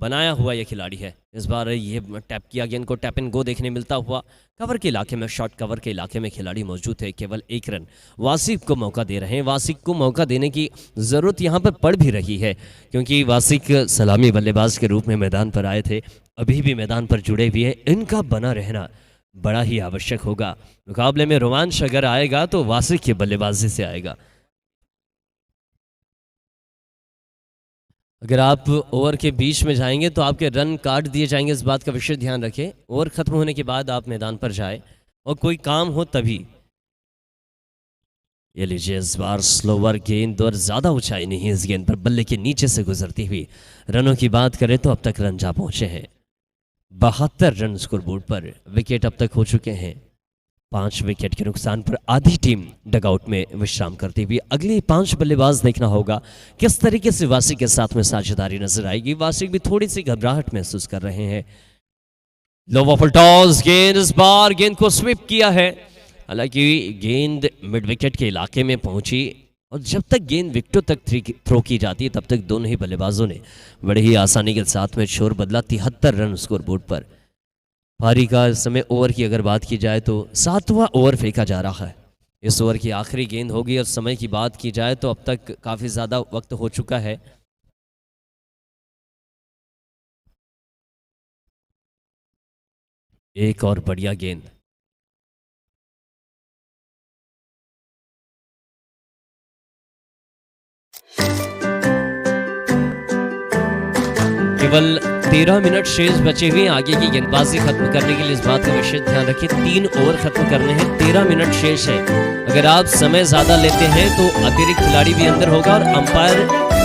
Speaker 6: बनाया हुआ ये खिलाड़ी है। इस बार ये टैप किया गया, इनको टैप एंड गो देखने मिलता हुआ, कवर के इलाके में, शॉर्ट कवर के इलाके में खिलाड़ी मौजूद है, केवल 1 रन वासिक को मौका दे रहे हैं। वासिक को मौका देने की ज़रूरत यहाँ पर पड़ भी रही है, क्योंकि वासिक सलामी बल्लेबाज के रूप में मैदान पर आए थे, अभी भी मैदान पर जुड़े हुए हैं, इनका बना रहना बड़ा ही आवश्यक होगा। मुकाबले में रोमांच अगर आएगा तो वासिक की बल्लेबाजी से आएगा। अगर आप ओवर के बीच में जाएंगे तो आपके रन काट दिए जाएंगे, इस बात का विशेष ध्यान रखें। ओवर खत्म होने के बाद आप मैदान पर जाए और कोई काम हो तभी। ये लीजिए, इस बार स्लोवर गेंद और ज़्यादा ऊंचाई नहीं है इस गेंद पर, बल्ले के नीचे से गुजरती हुई। रनों की बात करें तो अब तक रन जा पहुंचे हैं 72 रन स्कोरबोर्ड पर। विकेट अब तक हो चुके हैं 5 विकेट के नुकसान पर आधी टीम डगआउट में विश्राम करती हुई। अगले 5 बल्लेबाज देखना होगा किस तरीके से वासिक के साथ में साझेदारी नजर आएगी। वासिक भी थोड़ी सी घबराहट महसूस कर रहे हैं। लो वॉफल टॉस, गेंद इस बार गेंद को स्वीप किया है, हालांकि गेंद मिड विकेट के इलाके में पहुंची और जब तक गेंद विकेटों तक थ्रो की जाती है तब तक दोनों ही बल्लेबाजों ने बड़े ही आसानी के साथ में शोर बदला। 73 रन स्कोर बोर्ड पर। पारी का इस समय ओवर की अगर बात की जाए तो 7वां ओवर फेंका जा रहा है। इस ओवर की आखिरी गेंद होगी और समय की बात की जाए तो अब तक काफ़ी ज़्यादा वक्त हो चुका है। एक और बढ़िया गेंद। केवल 13 मिनट शेष बचे हुए आगे की गेंदबाजी खत्म करने के लिए इस बात का विशेष ध्यान रखें 3 ओवर खत्म करने हैं, 13 मिनट शेष है। अगर आप समय ज़्यादा लेते हैं तो अतिरिक्त खिलाड़ी भी अंदर होगा और अंपायर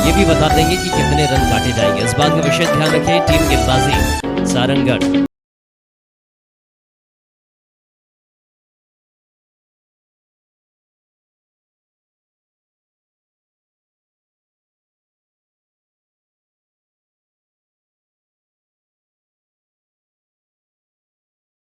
Speaker 6: ये भी बता देंगे कि कितने रन काटे जाएंगे। इस बात का विशेष ध्यान रखें। टीम गेंदबाजी सारंगगढ़।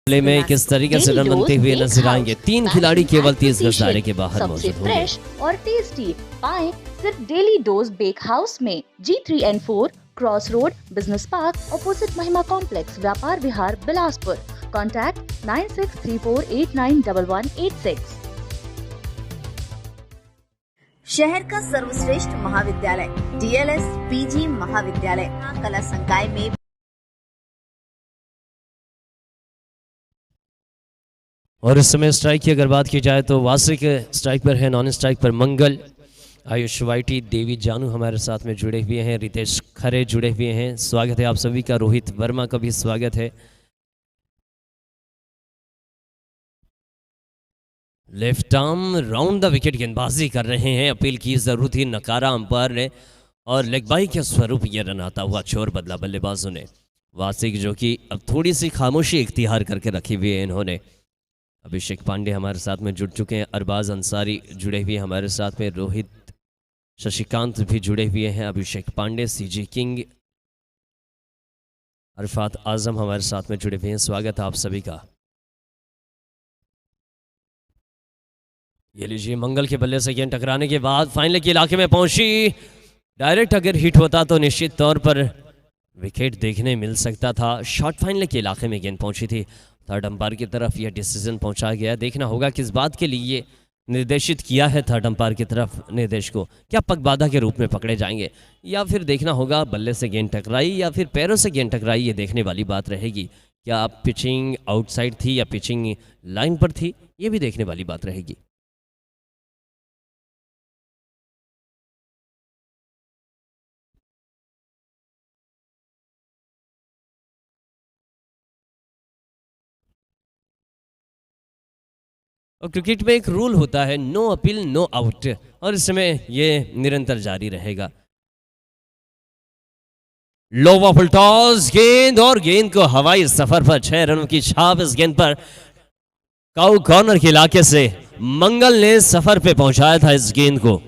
Speaker 6: में किस तरीके से रन बनते हुए नजर आएंगे। 3 खिलाड़ी केवल 30 गज दायरे के बाहर मौजूद होंगे।
Speaker 7: फ्रेश और टेस्टी पाएं सिर्फ डेली डोज बेक हाउस में, G3N4 cross road, business park, opposite Mahima complex, Vyapar Vihar, Bilaspur. Contact 9634891186।
Speaker 4: शहर का सर्वश्रेष्ठ महाविद्यालय DLS PG महाविद्यालय कला संकाय में
Speaker 6: और इस समय स्ट्राइक की अगर बात की जाए तो वासिक स्ट्राइक पर है, नॉन स्ट्राइक पर मंगल, आयुष वाइटी, देवी जानू हमारे साथ में जुड़े हुए हैं, रितेश खरे जुड़े हुए हैं। स्वागत है आप सभी का। रोहित वर्मा का भी स्वागत है। Left arm round the wicket गेंदबाजी कर रहे हैं। अपील की जरूरत ही नकारा अंपायर ने और लेग बाई के स्वरूप यह रन आता हुआ छोर बदला बल्लेबाजों ने। वासिक जो कि अब थोड़ी सी खामोशी इख्तियार करके रखी हुई है इन्होंने। अभिषेक पांडे हमारे साथ में जुड़ चुके हैं, अरबाज अंसारी जुड़े हुए हमारे साथ में, रोहित शशिकांत भी जुड़े हुए हैं, अभिषेक पांडे, सीजी किंग, अरफात आजम हमारे साथ में जुड़े हुए हैं। स्वागत है आप सभी का। ये लीजिए मंगल के बल्ले से गेंद टकराने के बाद फाइनल के इलाके में पहुंची। डायरेक्ट अगर हिट होता तो निश्चित तौर पर विकेट देखने मिल सकता था। शॉर्ट फाइनल के इलाके में गेंद पहुंची थी। थर्ड अंपायर की तरफ यह डिसीजन पहुंचा गया। देखना होगा किस बात के लिए निर्देशित किया है थर्ड अंपायर की तरफ निर्देश को। क्या पगबाधा के रूप में पकड़े जाएंगे या फिर देखना होगा बल्ले से गेंद टकराई या फिर पैरों से गेंद टकराई, ये देखने वाली बात रहेगी। क्या पिचिंग आउटसाइड थी या पिचिंग लाइन पर थी, ये भी देखने वाली बात रहेगी। और क्रिकेट में एक रूल होता है, नो अपील नो आउट, और इस समय ये निरंतर जारी रहेगा। लो फुल टॉस गेंद और गेंद को हवाई सफर पर 6 रनों की छाप इस गेंद पर काउ कॉर्नर के इलाके से मंगल ने सफर पे पहुंचाया था इस गेंद को।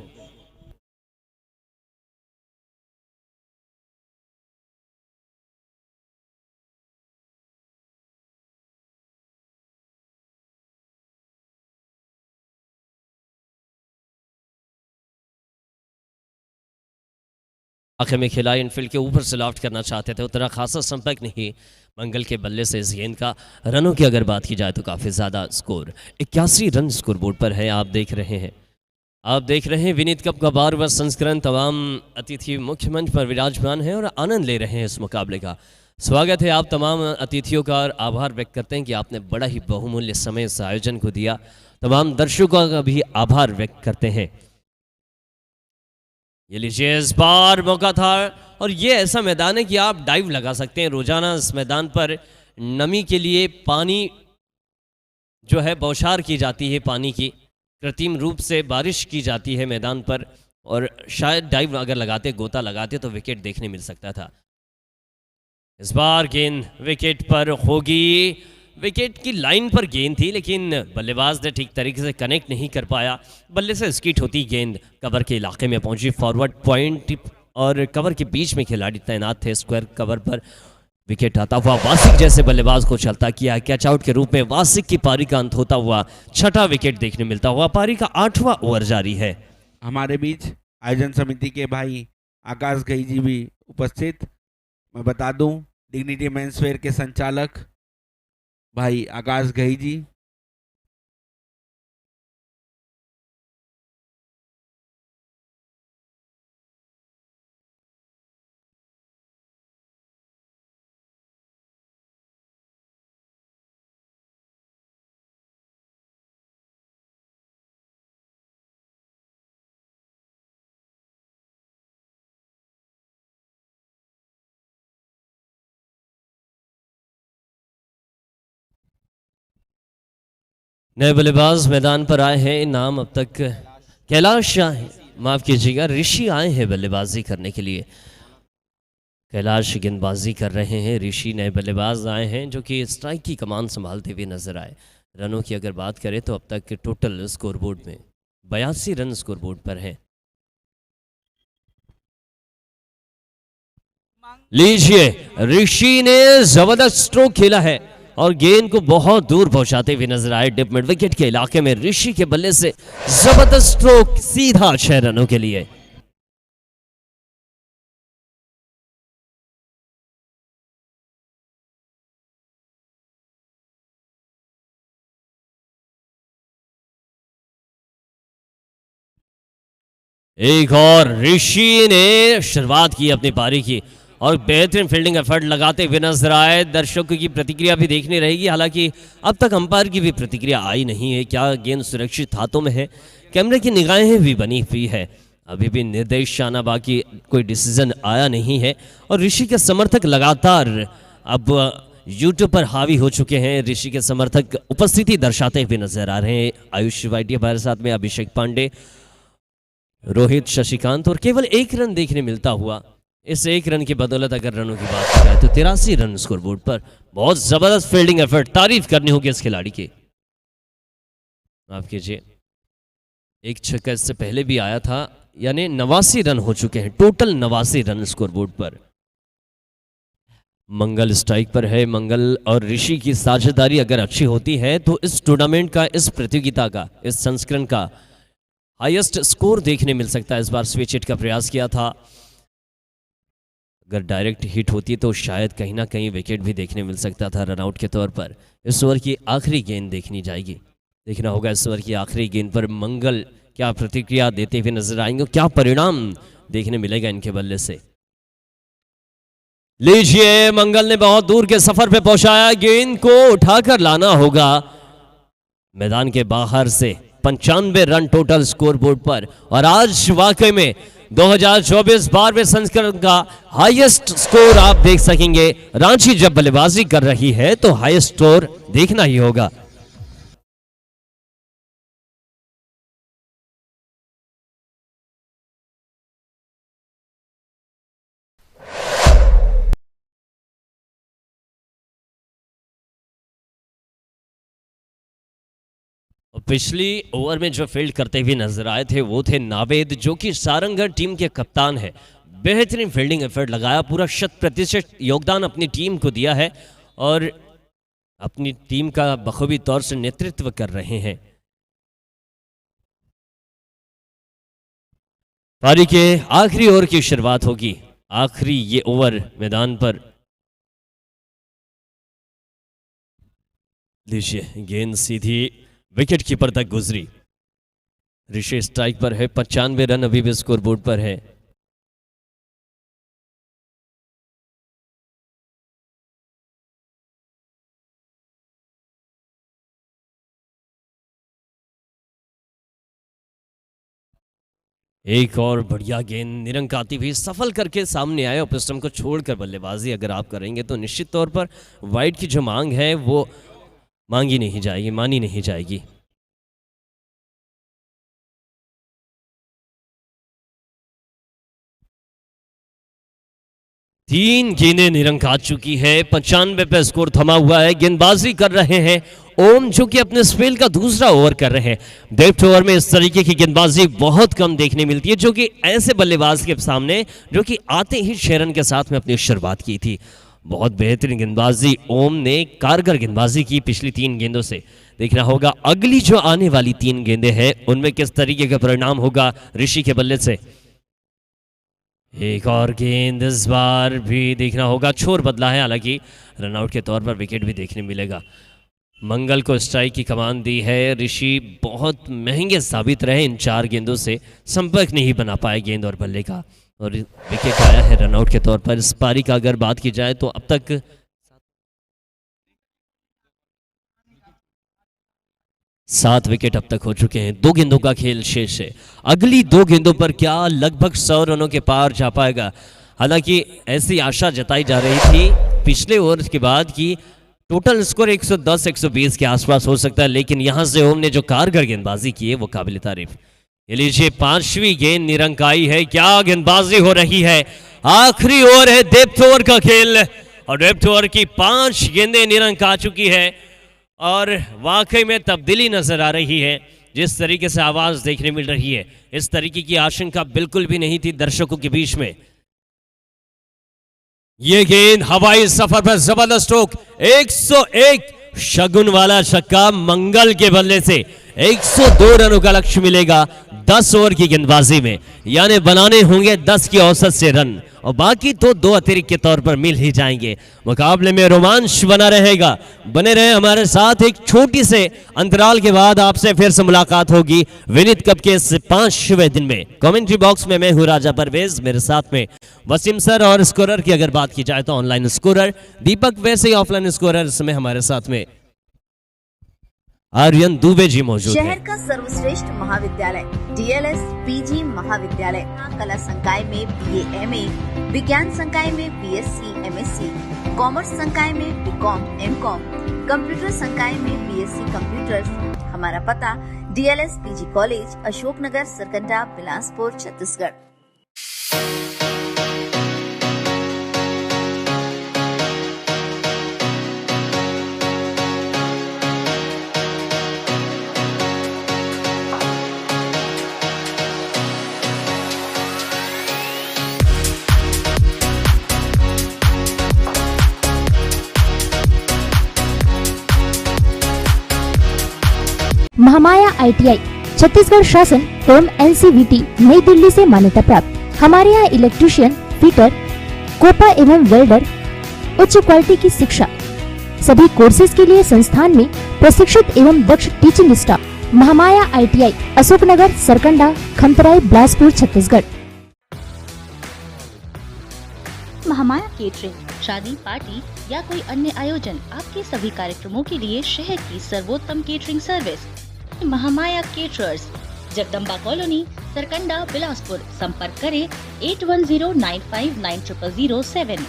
Speaker 6: आखिर में खिलाड़ी इनफील्ड के ऊपर से लॉफ्ट करना चाहते थे, उतना खासा संपर्क नहीं मंगल के बल्ले से इस गेंद का। रनों की अगर बात की जाए तो काफ़ी ज़्यादा स्कोर 81 रन स्कोर बोर्ड पर है। आप देख रहे हैं विनीत कप का 12वां संस्करण। तमाम अतिथि मुख्य मंच पर विराजमान हैं और आनंद ले रहे हैं इस मुकाबले का। स्वागत है आप तमाम अतिथियों का और आभार व्यक्त करते हैं कि आपने बड़ा ही बहुमूल्य समय इस आयोजन को दिया। तमाम दर्शकों का भी आभार व्यक्त करते हैं। ये लीजिए इस बार मौका था और ये ऐसा मैदान है कि आप डाइव लगा सकते हैं। रोजाना इस मैदान पर नमी के लिए पानी जो है बौछार की जाती है, पानी की कृत्रिम रूप से बारिश की जाती है मैदान पर, और शायद डाइव अगर लगाते, गोता लगाते तो विकेट देखने मिल सकता था। इस बार गेंद विकेट पर होगी। विकेट की लाइन पर गेंद थी लेकिन बल्लेबाज ने ठीक तरीके से कनेक्ट नहीं कर पाया। बल्ले से स्किट होती गेंद कवर के इलाके में पहुंची, फॉरवर्ड पॉइंट और कवर के बीच में खिलाड़ी तैनात थे स्क्वायर कवर पर। विकेट आता हुआ वासिक जैसे बल्लेबाज को चलता किया, कैच आउट के रूप में वासिक की पारी का अंत होता हुआ छठा विकेट देखने मिलता हुआ। पारी का 8वां ओवर जारी है।
Speaker 1: हमारे बीच आयोजन समिति के भाई आकाश घई जी भी उपस्थित। मैं बता दूं, डिग्निटी मेंस वेयर के संचालक भाई आकाश घई जी।
Speaker 6: नए बल्लेबाज मैदान पर आए हैं। नाम अब तक कैलाश माफ कीजिएगा ऋषि आए हैं बल्लेबाजी करने के लिए। कैलाश गेंदबाजी कर रहे हैं, ऋषि नए बल्लेबाज आए हैं जो कि स्ट्राइक की कमान संभालते हुए नजर आए। रनों की अगर बात करें तो अब तक के टोटल स्कोरबोर्ड में 82 रन स्कोरबोर्ड पर हैं। लीजिए, ऋषि ने जबरदस्त स्ट्रोक खेला है और गेंद को बहुत दूर पहुंचाते हुए नजर आए। डिप मिड विकेट के इलाके में ऋषि के बल्ले से जबरदस्त स्ट्रोक, सीधा 6 रनों के लिए। एक और ऋषि ने शुरुआत की अपनी पारी की और बेहतरीन फील्डिंग एफर्ट लगाते हुए नजर आए। दर्शकों की प्रतिक्रिया भी देखनी रहेगी, हालांकि अब तक अंपायर की भी प्रतिक्रिया आई नहीं है। क्या गेंद सुरक्षित हाथों में है? कैमरे की निगाहें भी बनी हुई है, अभी भी निर्देश आना बाकी, कोई डिसीजन आया नहीं है। और ऋषि के समर्थक लगातार अब यूट्यूब पर हावी हो चुके हैं। ऋषि के समर्थक उपस्थिति दर्शाते हुए नजर आ रहे हैं। आयुष वाइटिया हमारे साथ में, अभिषेक पांडे, रोहित, शशिकांत, और केवल 1 रन देखने मिलता हुआ। इस 1 रन की बदौलत अगर रनों की बात की जाए तो 83 रन स्कोरबोर्ड पर। बहुत जबरदस्त फील्डिंग एफर्ट, तारीफ करनी होगी इस खिलाड़ी की। माफ कीजिए, एक छक्का इससे पहले भी आया था, यानी 89 रन हो चुके हैं, टोटल 89 रन स्कोरबोर्ड पर। मंगल स्ट्राइक पर है। मंगल और ऋषि की साझेदारी अगर अच्छी होती है तो इस टूर्नामेंट का, इस प्रतियोगिता का, इस संस्करण का हाईएस्ट स्कोर देखने मिल सकता है। इस बार स्विच हिट का प्रयास किया था, अगर डायरेक्ट हिट होती तो शायद कहीं ना कहीं विकेट भी देखने मिल सकता था रनआउट के तौर पर। इस ओवर की आखिरी गेंद देखनी जाएगी, देखना होगा इस ओवर की आखिरी गेंद पर मंगल क्या प्रतिक्रिया देते हुए नजर आएंगे, क्या परिणाम देखने मिलेगा इनके बल्ले से। लीजिए, मंगल ने बहुत दूर के सफर पे पहुंचाया, गेंद को उठाकर लाना होगा मैदान के बाहर से। 95 रन टोटल स्कोरबोर्ड पर, और आज वाकई में 2024 12वें संस्करण का हाईएस्ट स्कोर आप देख सकेंगे। रांची जब बल्लेबाजी कर रही है तो हाईएस्ट स्कोर देखना ही होगा। पिछली ओवर में जो फील्ड करते हुए नजर आए थे वो थे नावेद, जो कि सारंगगढ़ टीम के कप्तान है। बेहतरीन फील्डिंग एफर्ट लगाया, पूरा 100% योगदान अपनी टीम को दिया है और अपनी टीम का बखूबी तौर से नेतृत्व कर रहे हैं। पारी के आखिरी ओवर की शुरुआत होगी। आखिरी ये ओवर मैदान पर। लीजिए, गेंद सीधी विकेट कीपर तक गुजरी। ऋषि स्ट्राइक पर है, 95 रन अभी भी स्कोरबोर्ड पर है। एक और बढ़िया गेंद निरंक आती हुई सफल करके सामने आए। ऑपोजिट को छोड़कर बल्लेबाजी अगर आप करेंगे तो निश्चित तौर पर वाइड की जो मांग है वो मांगी नहीं जाएगी, मानी नहीं जाएगी। तीन गेंदें निरंक आ चुकी है, 95 पे स्कोर थमा हुआ है। गेंदबाजी कर रहे हैं ओम, जो कि अपने स्पेल का दूसरा ओवर कर रहे हैं। डेप्थ ओवर में इस तरीके की गेंदबाजी बहुत कम देखने मिलती है, जो कि ऐसे बल्लेबाज के सामने जो कि आते ही 6 रन के साथ में अपनी शुरुआत की थी। बहुत बेहतरीन गेंदबाजी ओम ने कारगर गेंदबाजी की पिछली 3 गेंदों से। देखना होगा अगली जो आने वाली 3 गेंदें हैं उनमें किस तरीके का परिणाम होगा ऋषि के बल्ले से। एक और गेंद इस बार भी देखना होगा, छोर बदला है, हालांकि रनआउट के तौर पर विकेट भी देखने मिलेगा। मंगल को स्ट्राइक की कमान दी है। ऋषि बहुत महंगे साबित रहे इन 4 गेंदों से, संपर्क नहीं बना पाए गेंद और बल्ले का, और विकेट आया है रनआउट के तौर पर। इस पारी का अगर बात की जाए तो अब तक 7 विकेट अब तक हो चुके हैं। 2 गेंदों का खेल शेष है। अगली 2 गेंदों पर क्या लगभग 100 रनों के पार जा पाएगा। हालांकि ऐसी आशा जताई जा रही थी पिछले ओवर के बाद कि टोटल स्कोर 110-120 के आसपास हो सकता है, लेकिन यहां से ओम ने जो कारगर गेंदबाजी की है वो काबिल तारीफ। ये लीजिए 5वीं गेंद निरंकाई है। क्या गेंदबाजी हो रही है। आखिरी ओवर है डेप्थ ओवर का खेल, और डेप्थ ओवर की 5 गेंदें निरंक आ चुकी है, और वाकई में तब्दीली नजर आ रही है। जिस तरीके से आवाज देखने मिल रही है, इस तरीके की आशंका बिल्कुल भी नहीं थी दर्शकों के बीच में। ये गेंद हवाई सफर पर जबरदस्त स्ट्रोक, 101 शगुन वाला छक्का मंगल के बल्ले से। 102 रनों का लक्ष्य मिलेगा 10 ओवर की गेंदबाजी में, यानी बनाने होंगे 10 की औसत से रन, और बाकी तो 2 अतिरिक्त के तौर पर मिल ही जाएंगे। मुकाबले में रोमांच बना रहेगा। बने रहे हमारे साथ। एक छोटी से अंतराल के बाद आपसे फिर से मुलाकात होगी विनीत कप के इस 5वें दिन में। कमेंट्री बॉक्स में मैं हूं राजा परवेज, मेरे साथ में वसीम सर, और स्कोरर की अगर बात की जाए तो ऑनलाइन स्कोरर दीपक, वैसे ही ऑफलाइन स्कोरर इस समय हमारे साथ में आर्यन दुबे जी मौजूद
Speaker 4: शहर
Speaker 6: हैं।
Speaker 4: का सर्वश्रेष्ठ महाविद्यालय डीएलएस पीजी महाविद्यालय, कला संकाय में BA-MA, विज्ञान संकाय में BSc MSc, कॉमर्स संकाय में BCom MCom, कंप्यूटर संकाय में BSc कंप्यूटर्स। हमारा पता DLS PG college, Ashoknagar, Sarkanda, Bilaspur, Chhattisgarh.
Speaker 8: Mahamaya ITI Chhattisgarh शासन एवं NCVT नई दिल्ली से मान्यता प्राप्त। हमारे यहाँ इलेक्ट्रीशियन, फिटर, कोपा एवं वेल्डर, उच्च क्वालिटी की शिक्षा। सभी कोर्सेज के लिए संस्थान में प्रशिक्षित एवं दक्ष teaching staff. Mahamaya ITI Ashoknagar, Sarkanda, Khamtarai, Bilaspur, Chhattisgarh.
Speaker 7: Mahamaya catering शादी, पार्टी या कोई अन्य आयोजन, आपके सभी कार्यक्रमों के लिए शहर की सर्वोत्तम catering service. Mahamaya caterers, Jagdamba colony, Sarkanda, Bilaspur. संपर्क करें 8109590007।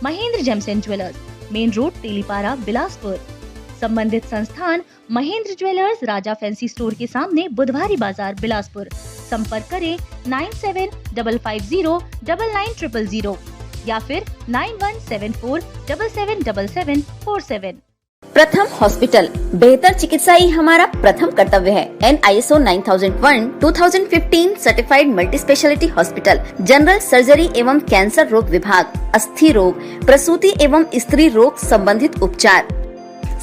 Speaker 7: Mahendra James and jewellers, main road, Telipara, Bilaspur. संबंधित संस्थान महेंद्र ज्वेलर्स, राजा फैंसी स्टोर के सामने, बुधवारी बाजार, बिलासपुर। संपर्क करें 9750990000 या फिर 9174777747।
Speaker 4: प्रथम हॉस्पिटल, बेहतर चिकित्सा ही हमारा प्रथम कर्तव्य है। NISO 9001/2015 certified multi speciality hospital, general surgery एवं कैंसर रोग विभाग, अस्थि रोग, प्रसूति एवं स्त्री रोग संबंधित उपचार,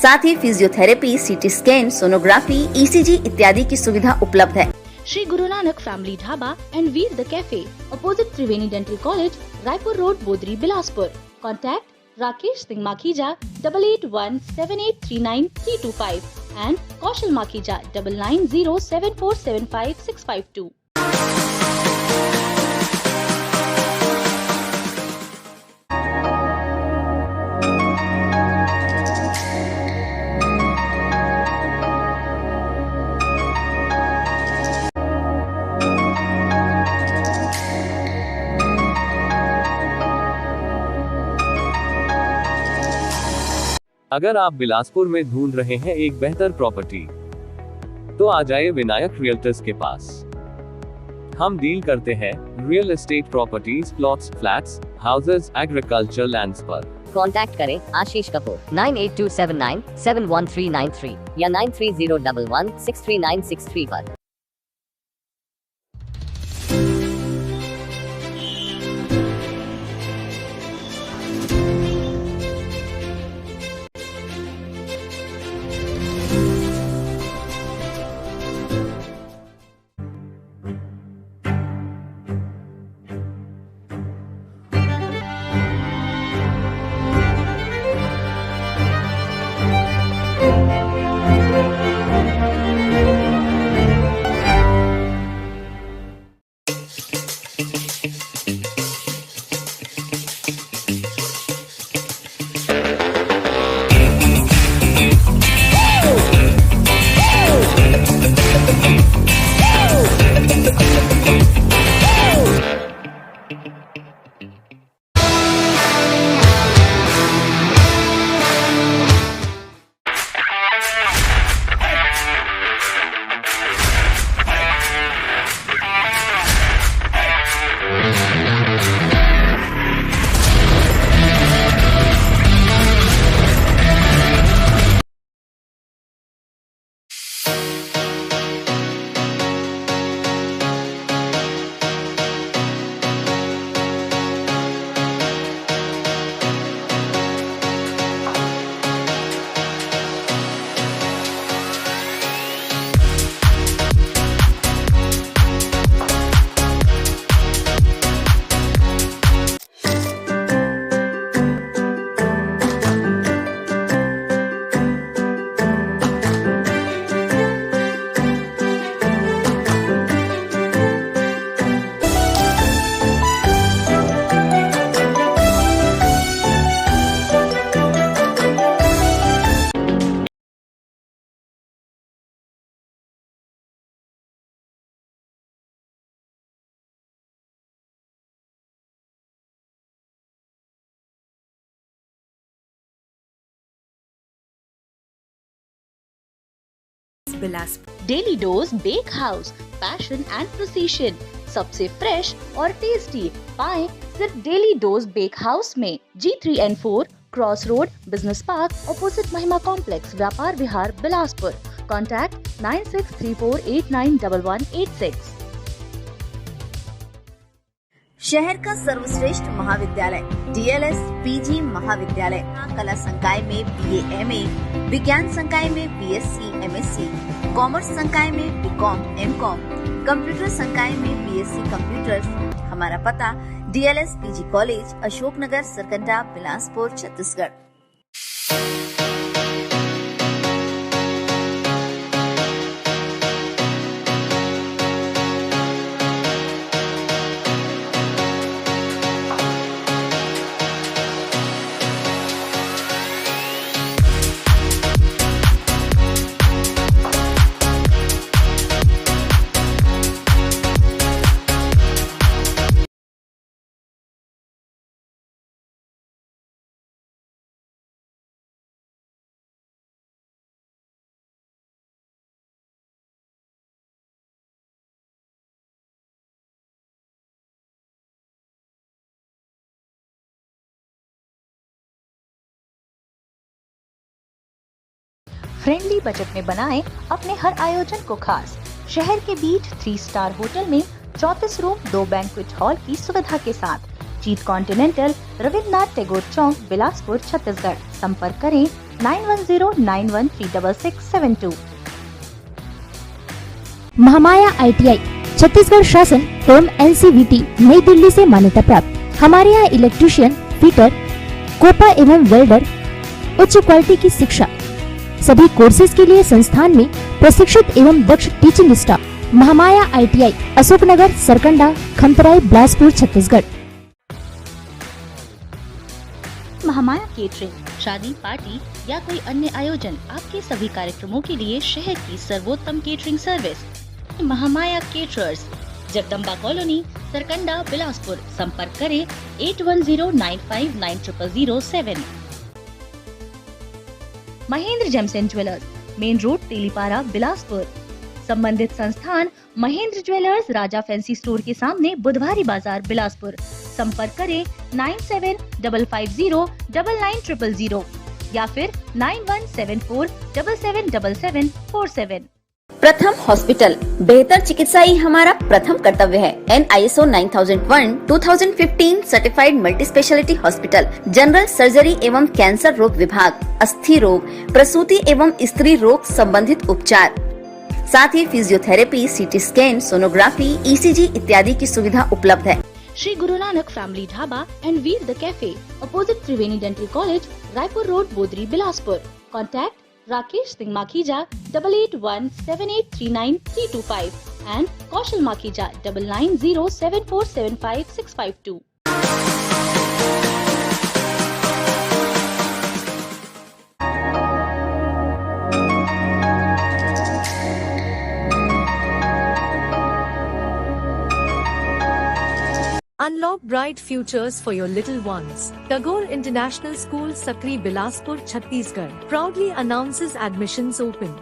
Speaker 4: साथ ही physiotherapy, CT scan, sonography, ECG इत्यादि की सुविधा उपलब्ध है।
Speaker 7: Shri Guru Nanak family dhaba and Veer the cafe, opposite Triveni dental college, Raipur road, Bodri, Bilaspur. Contact Rakesh Singh Makhija 8817839325 and Kaushal Makhija 9907475652.
Speaker 9: अगर आप बिलासपुर में ढूंढ रहे हैं एक बेहतर प्रॉपर्टी, तो आ जाइए विनायक रियल्टर्स के पास। हम डील करते हैं real estate properties, plots, flats, houses, agriculture lands पर।
Speaker 10: कॉन्टैक्ट करें आशीष कपूर 9827971393 या 9301163963 पर।
Speaker 7: Bilaspur. Daily dose bake house, passion and precision, सबसे फ्रेश और टेस्टी पाएं सिर्फ डेली डोज बेक हाउस में। G3N4 cross road, business park, opposite Mahima complex, Vyapar Vihar, Bilaspur. Contact 9634891186।
Speaker 4: शहर का सर्वश्रेष्ठ महाविद्यालय DLS PG महाविद्यालय, कला संकाय में BA MA, विज्ञान संकाय में BSc MSc, कॉमर्स संकाय में BCom MCom, कंप्यूटर संकाय में BSc कंप्यूटर्स। हमारा पता DLS PG college, Ashoknagar, Sarkanda, Bilaspur, Chhattisgarh.
Speaker 7: Friendly budget में बनाएं अपने हर आयोजन को खास। शहर के बीच 3 स्टार होटल में 34 रूम, 2 बैंक्वेट हॉल की सुविधा के साथ। जीत कॉन्टिनेंटल, रविन्द्रनाथ टैगोर चौक, बिलासपुर, छत्तीसगढ़। संपर्क करें 9109136672।
Speaker 8: महामाया ITI छत्तीसगढ़ शासन एवं NCVT नई दिल्ली से मान्यता प्राप्त। हमारे यहाँ इलेक्ट्रीशियन, फिटर, कोपा एवं वेल्डर, उच्च क्वालिटी की शिक्षा। सभी कोर्सेज के लिए संस्थान में प्रशिक्षित एवं दक्ष teaching staff. Mahamaya ITI Ashoknagar, Sarkanda, Khamtarai, Bilaspur, Chhattisgarh.
Speaker 7: Mahamaya catering, शादी, पार्टी या कोई अन्य आयोजन, आपके सभी कार्यक्रमों के लिए शहर की सर्वोत्तम catering service. Mahamaya caterers, Jagdamba colony, Sarkanda, Bilaspur. संपर्क करें 8109590007। Mahendra James and jewellers, main road, Telipara, Bilaspur. संबंधित संस्थान महेंद्र ज्वेलर्स, राजा फैंसी स्टोर के सामने, बुधवारी बाजार, बिलासपुर। संपर्क करें 9750990000 या फिर 9174777747।
Speaker 4: प्रथम हॉस्पिटल, बेहतर चिकित्सा ही हमारा प्रथम कर्तव्य है। NISO 9001/2015 certified multi speciality hospital, general surgery एवं कैंसर रोग विभाग, अस्थि रोग, प्रसूति एवं स्त्री रोग संबंधित उपचार, साथ ही physiotherapy, CT scan, sonography, ECG इत्यादि की सुविधा उपलब्ध है।
Speaker 7: Shri Guru Nanak family dhaba and Veer the cafe, opposite Triveni dental college, Raipur road, Bodri, Bilaspur. Contact Rakesh Singh Makhija 8817839325 and Kaushal Makhija 9907475652।
Speaker 11: Unlock bright futures for your little ones. Tagore International School, Sakri, Bilaspur, Chhattisgarh proudly announces admissions open.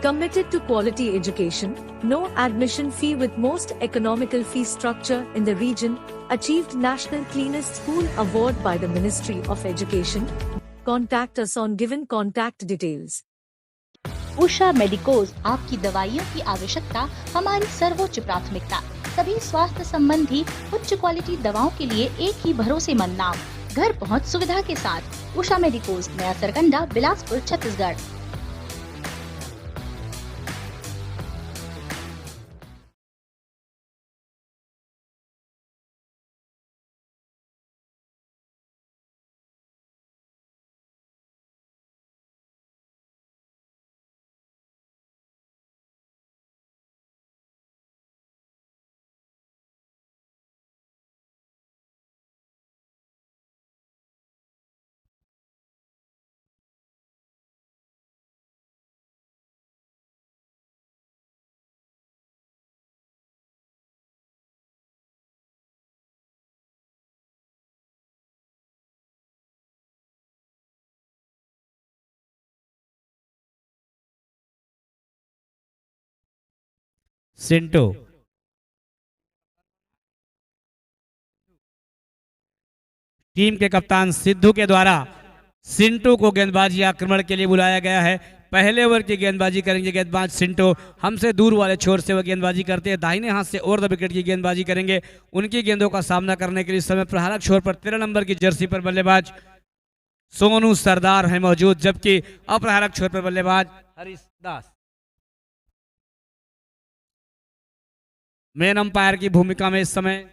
Speaker 11: Committed to quality education, no admission fee with most economical fee structure in the region, achieved National Cleanest School Award by the Ministry of Education. Contact us on given contact details.
Speaker 7: Usha medicos, आपकी दवाइयों की आवश्यकता हमारी सर्वोच्च प्राथमिकता। सभी स्वास्थ्य संबंधी उच्च क्वालिटी दवाओं के लिए एक ही भरोसेमंद नाम, घर पहुंच सुविधा के साथ। उषा मेडिकोज, नया सरकंडा, बिलासपुर, छत्तीसगढ़।
Speaker 2: सिंटू। टीम के कप्तान सिद्धू के द्वारा सिंटू को गेंदबाजी आक्रमण के लिए बुलाया गया है। पहले ओवर की गेंदबाजी करेंगे गेंदबाज सिंटू। हमसे दूर वाले छोर से वह गेंदबाजी करते हैं, दाहिने हाथ से ओवर द विकेट की गेंदबाजी करेंगे। उनकी गेंदों का सामना करने के लिए इस समय प्रहारक छोर पर 13 नंबर की जर्सी पर बल्लेबाज सोनू सरदार है मौजूद, जबकि अप्रहारक छोर पर बल्लेबाज हरीश दास। मेन अंपायर की भूमिका में इस समय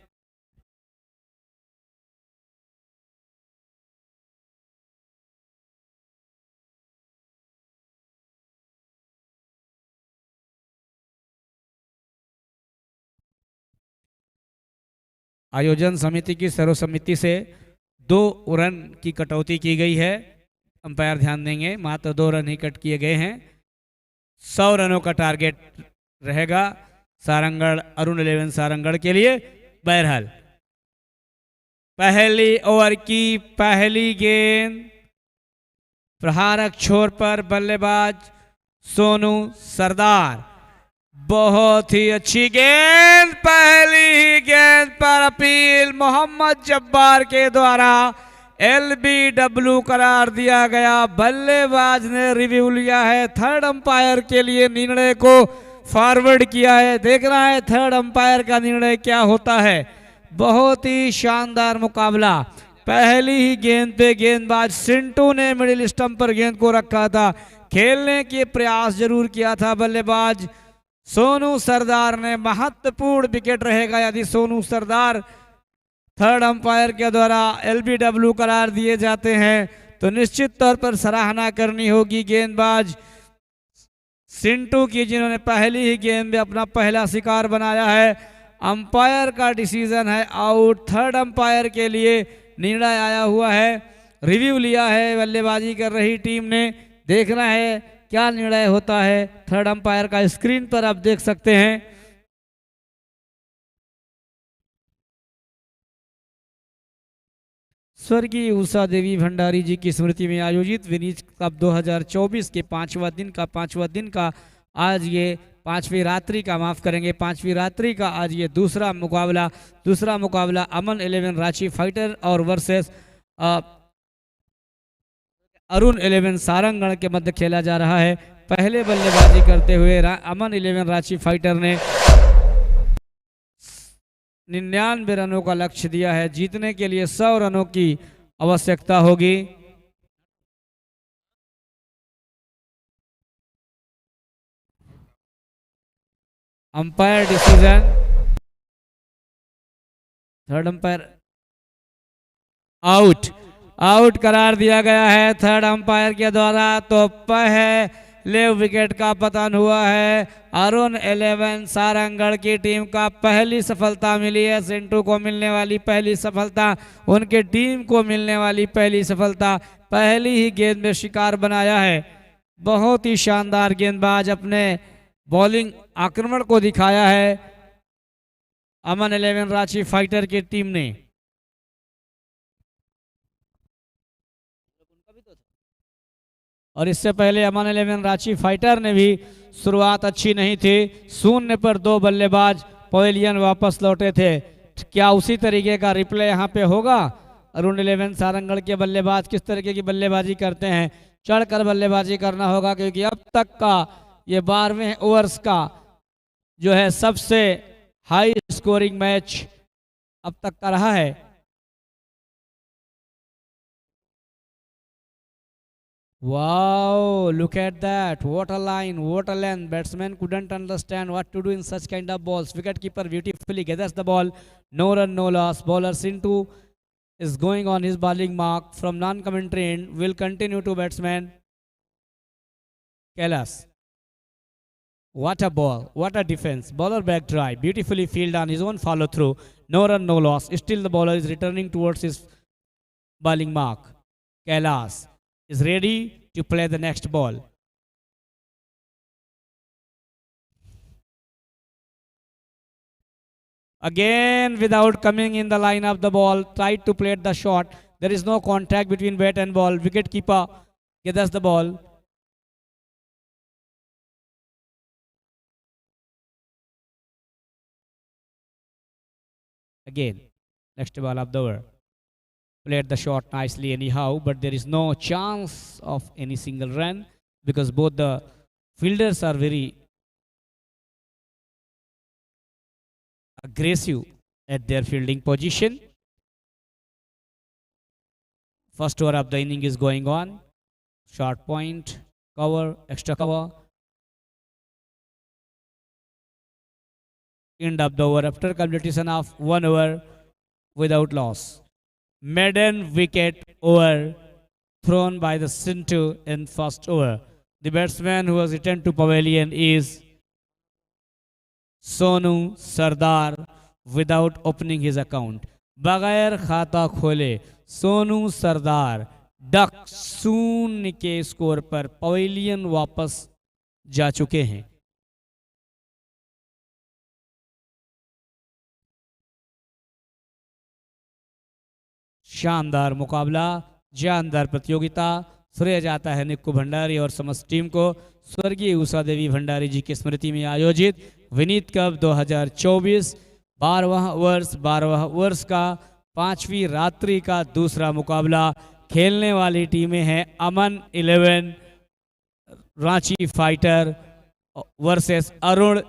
Speaker 2: आयोजन समिति की सर्वसम्मति से 2 रन की कटौती की गई है। अंपायर ध्यान देंगे, मात्र 2 रन ही कट किए गए हैं। 100 रनों का टारगेट रहेगा सारंगढ़, अरुण 11 सारंगढ़ के लिए। बहरहाल पहली ओवर की पहली गेंद प्रहारक छोर पर बल्लेबाज सोनू सरदार। बहुत ही अच्छी गेंद, पहली ही गेंद पर अपील मोहम्मद जब्बार के द्वारा LBW करार दिया गया। बल्लेबाज ने रिव्यू लिया है, थर्ड अंपायर के लिए निर्णय को फॉरवर्ड किया है। देखना है थर्ड अंपायर का निर्णय क्या होता है। बहुत ही शानदार मुकाबला। पहली ही गेंद पे गेंदबाज सिंटू ने मिडिल स्टंप पर गेंद को रखा था, खेलने के प्रयास जरूर किया था बल्लेबाज सोनू सरदार ने। महत्वपूर्ण विकेट रहेगा यदि सोनू सरदार थर्ड अंपायर के द्वारा LBW करार दिए जाते हैं तो निश्चित तौर पर सराहना करनी होगी गेंदबाज सिंटू की, जिन्होंने पहली ही गेंद में अपना पहला शिकार बनाया है। अंपायर का डिसीजन है आउट। थर्ड अंपायर के लिए निर्णय आया हुआ है, रिव्यू लिया है बल्लेबाजी कर रही टीम ने। देखना है क्या निर्णय होता है। थर्ड अंपायर का स्क्रीन पर आप देख सकते हैं। स्वर्गीय उषा देवी भंडारी जी की स्मृति में आयोजित विनीत कप 2024 के पांचवा दिन का आज ये पांचवी रात्रि का आज ये दूसरा मुकाबला अमन 11 रांची फाइटर और वर्सेस अरुण 11 सारंगढ़ के मध्य खेला जा रहा है। पहले बल्लेबाजी करते हुए अमन 11 रांची फाइटर ने 99 रनों का लक्ष्य दिया है। जीतने के लिए 100 रनों की आवश्यकता होगी। Umpire decision, third umpire out करार दिया गया है थर्ड अंपायर के द्वारा। तो पहले विकेट का पतन हुआ है। अरुण 11 सारंगढ़ की टीम का पहली सफलता मिली है। सिंटू को मिलने वाली पहली सफलता, उनके टीम को मिलने वाली पहली सफलता। पहली ही गेंद में शिकार बनाया है। बहुत ही शानदार गेंदबाज अपने बॉलिंग आक्रमण को दिखाया है अमन 11 रांची फाइटर की टीम ने। और इससे पहले अमन 11 रांची फाइटर ने भी शुरुआत अच्छी नहीं थी। 0 पर 2 बल्लेबाज पवेलियन वापस लौटे थे। क्या उसी तरीके का रिप्ले यहाँ पे होगा? अरुण 11 सारंगढ़ के बल्लेबाज किस तरीके की बल्लेबाजी करते हैं? चढ़कर बल्लेबाजी करना होगा, क्योंकि अब तक का ये 12वें ओवर्स का जो है सबसे हाई स्कोरिंग मैच अब तक का रहा है। Wow, look at that. What a line, what a length. Batsman couldn't understand what to do in such kind of balls. Wicketkeeper beautifully gathers the ball. No run, no loss. Bowler Sintu is going on his bowling mark from non-commentary end. Will continue to batsman Kailas. What a ball, what a defense. Bowler back dry, beautifully fielded on his own follow through. No run, no loss. Still the bowler is returning towards his bowling mark. Kailas is ready to play the next ball. Again, without coming in the line of the ball, tried to play the shot. There is no contact between bat and ball. Wicketkeeper gathers the ball. Again, next ball of the over. Played the shot nicely anyhow, but there is no chance of any single run because both the fielders are very aggressive at their fielding position. First over of the inning is going on. Short point, cover, extra cover. End of the over after completion of 1 over without loss. Maiden wicket over thrown by the Sintu in first over. The batsman who was returned to pavilion is Sonu Sardar without opening his account. बगैर खाता खोले सोनू सरदार duck 0 के score पर pavilion वापस जा चुके हैं। शानदार मुकाबला, जानदार प्रतियोगिता। श्रेय जाता है निक्कू भंडारी और समस्त टीम को। स्वर्गीय उषा देवी भंडारी जी की स्मृति में आयोजित विनीत कप 2024 12वां वर्ष का 5वीं रात्रि का दूसरा मुकाबला। खेलने वाली टीमें हैं अमन 11 रांची फाइटर वर्सेस अरुण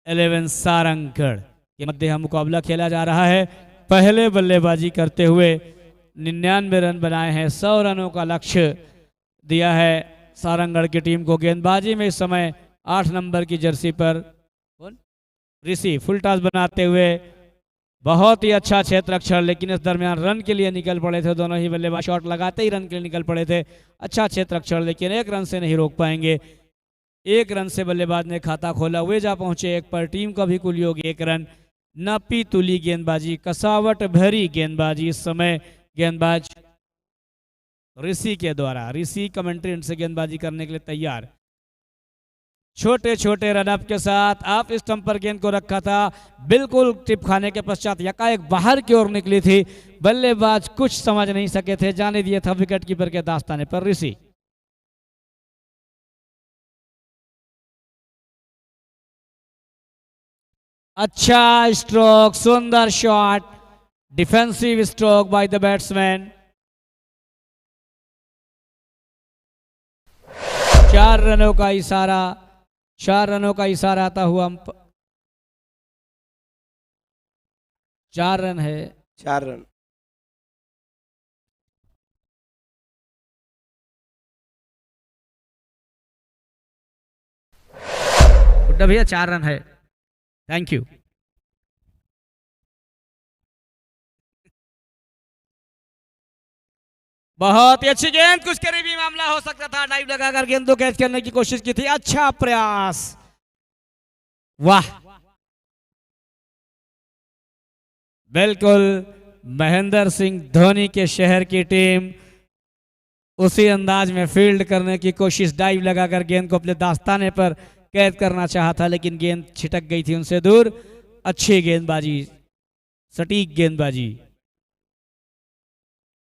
Speaker 2: 11 सारंगगढ़ के मध्य यह मुकाबला खेला जा रहा है। पहले बल्लेबाजी करते हुए 99 रन बनाए हैं। 100 रनों का लक्ष्य दिया है सारंगगढ़ की टीम को। गेंदबाजी में इस समय 8 नंबर की जर्सी पर ऋषि फुल टॉस बनाते हुए बहुत ही अच्छा क्षेत्र रक्षण, लेकिन इस दरमियान रन के लिए निकल पड़े थे दोनों ही बल्लेबाज। शॉट लगाते ही रन के लिए निकल पड़े थे। अच्छा क्षेत्र रक्षण, लेकिन 1 रन से नहीं रोक पाएंगे। 1 रन से बल्लेबाज ने खाता खोला, वे जा पहुंचे 1 पर। टीम का भी कुल योग 1 रन। नपी तुली गेंदबाजी, कसावट भरी गेंदबाजी। इस समय गेंदबाज ऋषि के द्वारा, ऋषि कमेंट्री से गेंदबाजी करने के लिए तैयार। छोटे छोटे रनअप के साथ आप स्टंप पर गेंद को रखा था, बिल्कुल टिप खाने के पश्चात यकाएक बाहर की ओर निकली थी। बल्लेबाज कुछ समझ नहीं सके थे, जाने दिया था विकेट कीपर के दास्ताने पर ऋषि। अच्छा स्ट्रोक, सुंदर shot, defensive stroke by the batsman. 4 रनों का इशारा, 4 रनों का इशारा आता हुआ 4 रन है।
Speaker 12: 4 रन।
Speaker 2: गुड्डा भैया 4 रन है। Thank you. बहुत ही अच्छी गेंद, कुछ करीबी मामला हो सकता था। डाइव लगाकर गेंद को कैच करने की कोशिश की थी। अच्छा प्रयास, वाह। बिल्कुल महेंद्र सिंह धोनी के शहर की टीम उसी अंदाज में फील्ड करने की कोशिश, डाइव लगाकर गेंद को अपने दास्ताने पर कैद करना चाहा था, लेकिन गेंद छिटक गई थी उनसे दूर। अच्छी गेंदबाजी, सटीक गेंदबाजी।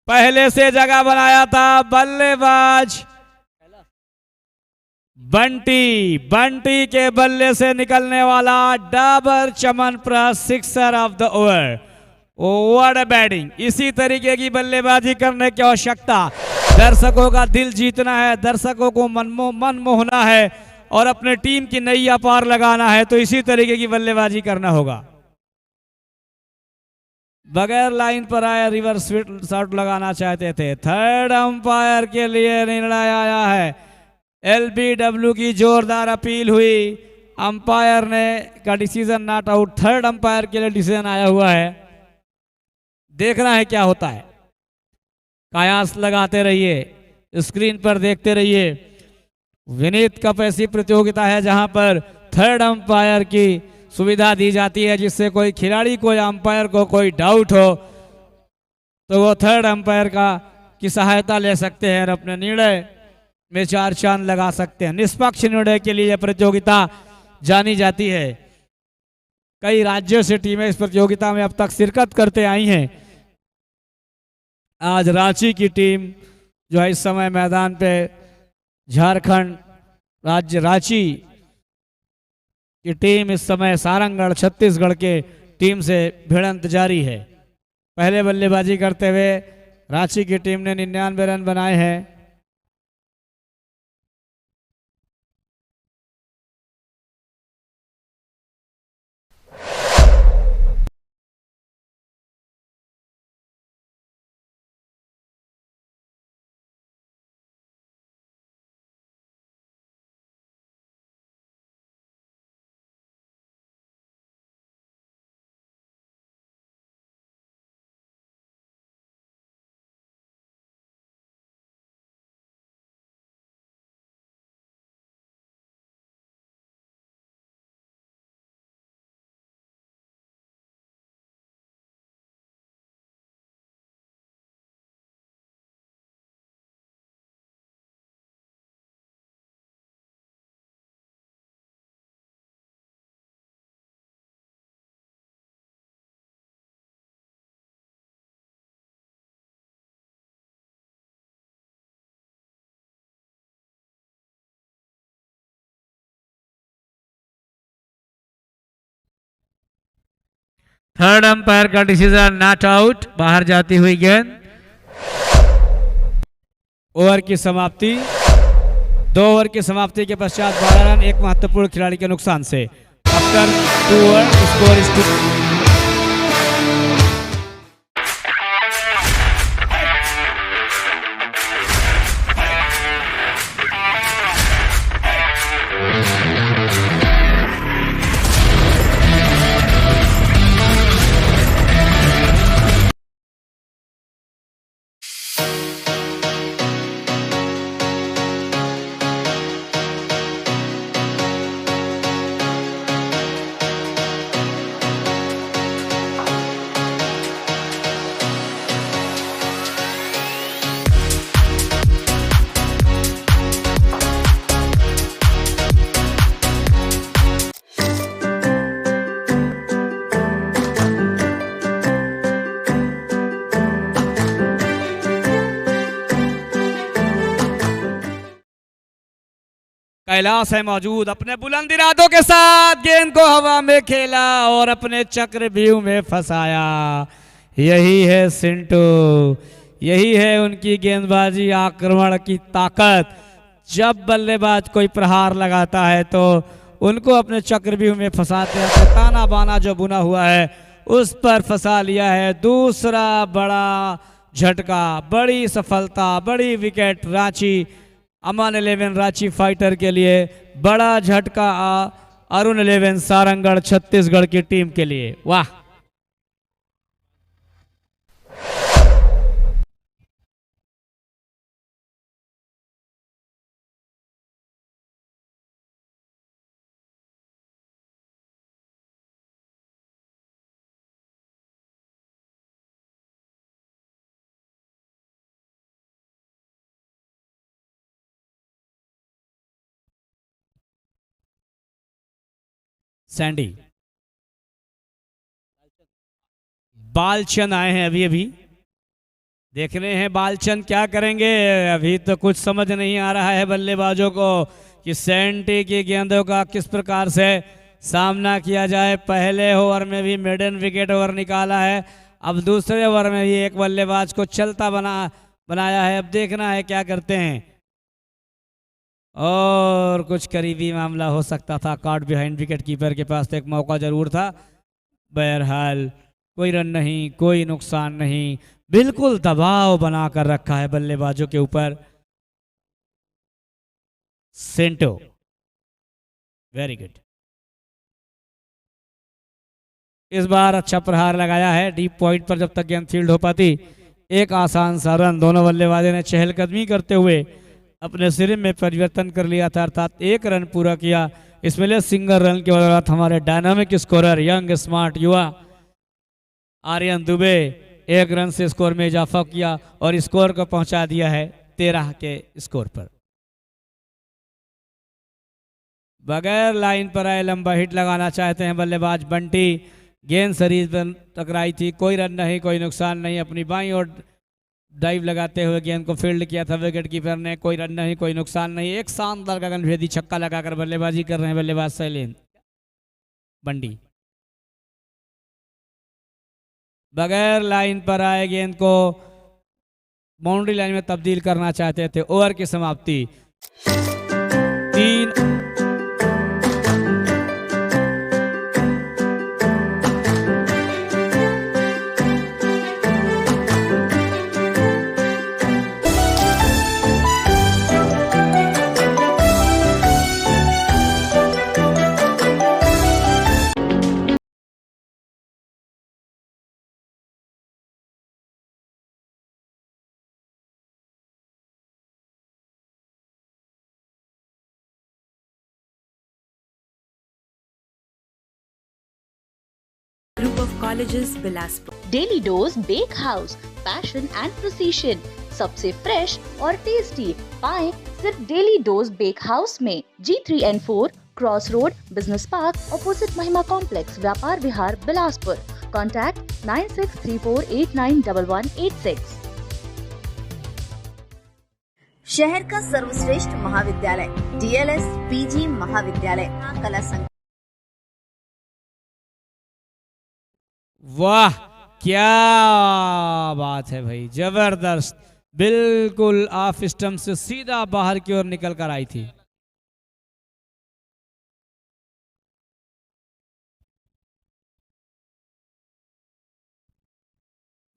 Speaker 2: पहले से जगह बनाया था बल्लेबाज बंटी के बल्ले से निकलने वाला Dabur chyawanprash sixer of the over. What a batting. इसी तरीके की बल्लेबाजी करने की आवश्यकता। दर्शकों का दिल जीतना है, दर्शकों को मन मोहना है और अपने टीम की नैया पार लगाना है, तो इसी तरीके की बल्लेबाजी करना होगा। बगैर लाइन पर आए रिवर्स शॉट लगाना चाहते थे। थर्ड अंपायर के लिए निर्णय आया है। एलबीडब्ल्यू की जोरदार अपील हुई, अंपायर ने का decision not out. Third umpire के लिए डिसीजन आया हुआ है। देखना है क्या होता है। कयास लगाते रहिए, स्क्रीन पर देखते रहिए। विनीत कप ऐसी प्रतियोगिता है जहां पर थर्ड अंपायर की सुविधा दी जाती है, जिससे कोई खिलाड़ी को या अंपायर को कोई डाउट हो तो वो थर्ड अंपायर की सहायता ले सकते हैं और अपने निर्णय में 4 चांद लगा सकते हैं। निष्पक्ष निर्णय के लिए यह प्रतियोगिता जानी जाती है। कई राज्यों से टीमें इस प्रतियोगिता में अब तक शिरकत करते आई हैं। आज रांची की टीम जो है इस समय मैदान पे झारखंड राज्य रांची की टीम इस समय सारंगगढ़ छत्तीसगढ़ के टीम से भिड़ंत जारी है। पहले बल्लेबाजी करते हुए रांची की टीम ने 99 रन बनाए हैं। थर्ड अंपायर का डिसीजन नॉट आउट, बाहर जाती हुई गेंद। ओवर की समाप्ति, 2 ओवर की समाप्ति के पश्चात 12 रन एक महत्वपूर्ण खिलाड़ी के नुकसान से। After 2 over score is 2। Kailash है मौजूद, अपने बुलंद इरादों के साथ गेंद को हवा में खेला और अपने चक्रव्यूह में फंसाया। यही है सिंटू, यही है उनकी गेंदबाजी, आक्रमण की ताकत। जब बल्लेबाज कोई प्रहार लगाता है तो उनको अपने चक्रव्यूह में फंसाते हैं। ताना बाना जो बुना हुआ है उस पर फंसा लिया है। दूसरा बड़ा झटका, बड़ी सफलता, बड़ी विकेट रांची अमन 11 रांची फाइटर के लिए। बड़ा झटका अरुण 11 सारंगढ़ छत्तीसगढ़ की टीम के लिए। वाह, सैंडी बालचंद आए हैं अभी देख रहे हैं बालचंद क्या करेंगे। अभी तो कुछ समझ नहीं आ रहा है बल्लेबाजों को कि सैंडी की गेंदों का किस प्रकार से सामना किया जाए। पहले ओवर में भी मेडन विकेट ओवर निकाला है, अब दूसरे ओवर में भी एक बल्लेबाज को चलता बनाया है। अब देखना है क्या करते हैं, और कुछ करीबी मामला हो सकता था। कार्ड बिहाइंड विकेट कीपर के पास तो एक मौका जरूर था। बहरहाल कोई रन नहीं, कोई नुकसान नहीं, बिल्कुल दबाव बनाकर रखा है बल्लेबाजों के ऊपर सेंटो। वेरी गुड, इस बार अच्छा प्रहार लगाया है डीप पॉइंट पर। जब तक गेंद फील्ड हो पाती, एक आसान सा रन। दोनों बल्लेबाजों ने चहलकदमी करते हुए अपने सिरे में परिवर्तन कर लिया था, अर्थात 1 रन पूरा किया। इसमें सिंगल रन के बदौलत हमारे डायनामिक स्कोरर, यंग स्मार्ट युवा आर्यन दुबे 1 रन से स्कोर में इजाफा किया और स्कोर को पहुंचा दिया है 13 के स्कोर पर। बगैर लाइन पर आए लंबा हिट लगाना चाहते हैं बल्लेबाज बंटी। गेंद शरीर पर टकराई थी, कोई रन नहीं, कोई नुकसान नहीं। अपनी बाईं ओर डाइव लगाते हुए गेंद को फील्ड किया था विकेट कीपर ने, कोई रन नहीं, कोई नुकसान नहीं। एक शानदार गगनभेदी छक्का लगाकर बल्लेबाजी कर रहे हैं बल्लेबाज शैलेंद्र बंडी। बगैर लाइन पर आए गेंद को बाउंड्री लाइन में तब्दील करना चाहते थे। ओवर की समाप्ति 3
Speaker 11: Group of Colleges, Bilaspur.
Speaker 7: Daily dose bake house, passion and precision, सबसे फ्रेश और टेस्टी पाएं सिर्फ डेली डोज बेक हाउस में। G3N4 cross road, business park, opposite Mahima complex, Vyapar Vihar, Bilaspur. Contact 9634891186।
Speaker 4: शहर का सर्वश्रेष्ठ महाविद्यालय DLS PG महाविद्यालय कला संघ।
Speaker 2: वाह क्या बात है भाई, जबरदस्त, बिल्कुल ऑफ स्टंप से सीधा बाहर की ओर निकल कर आई थी।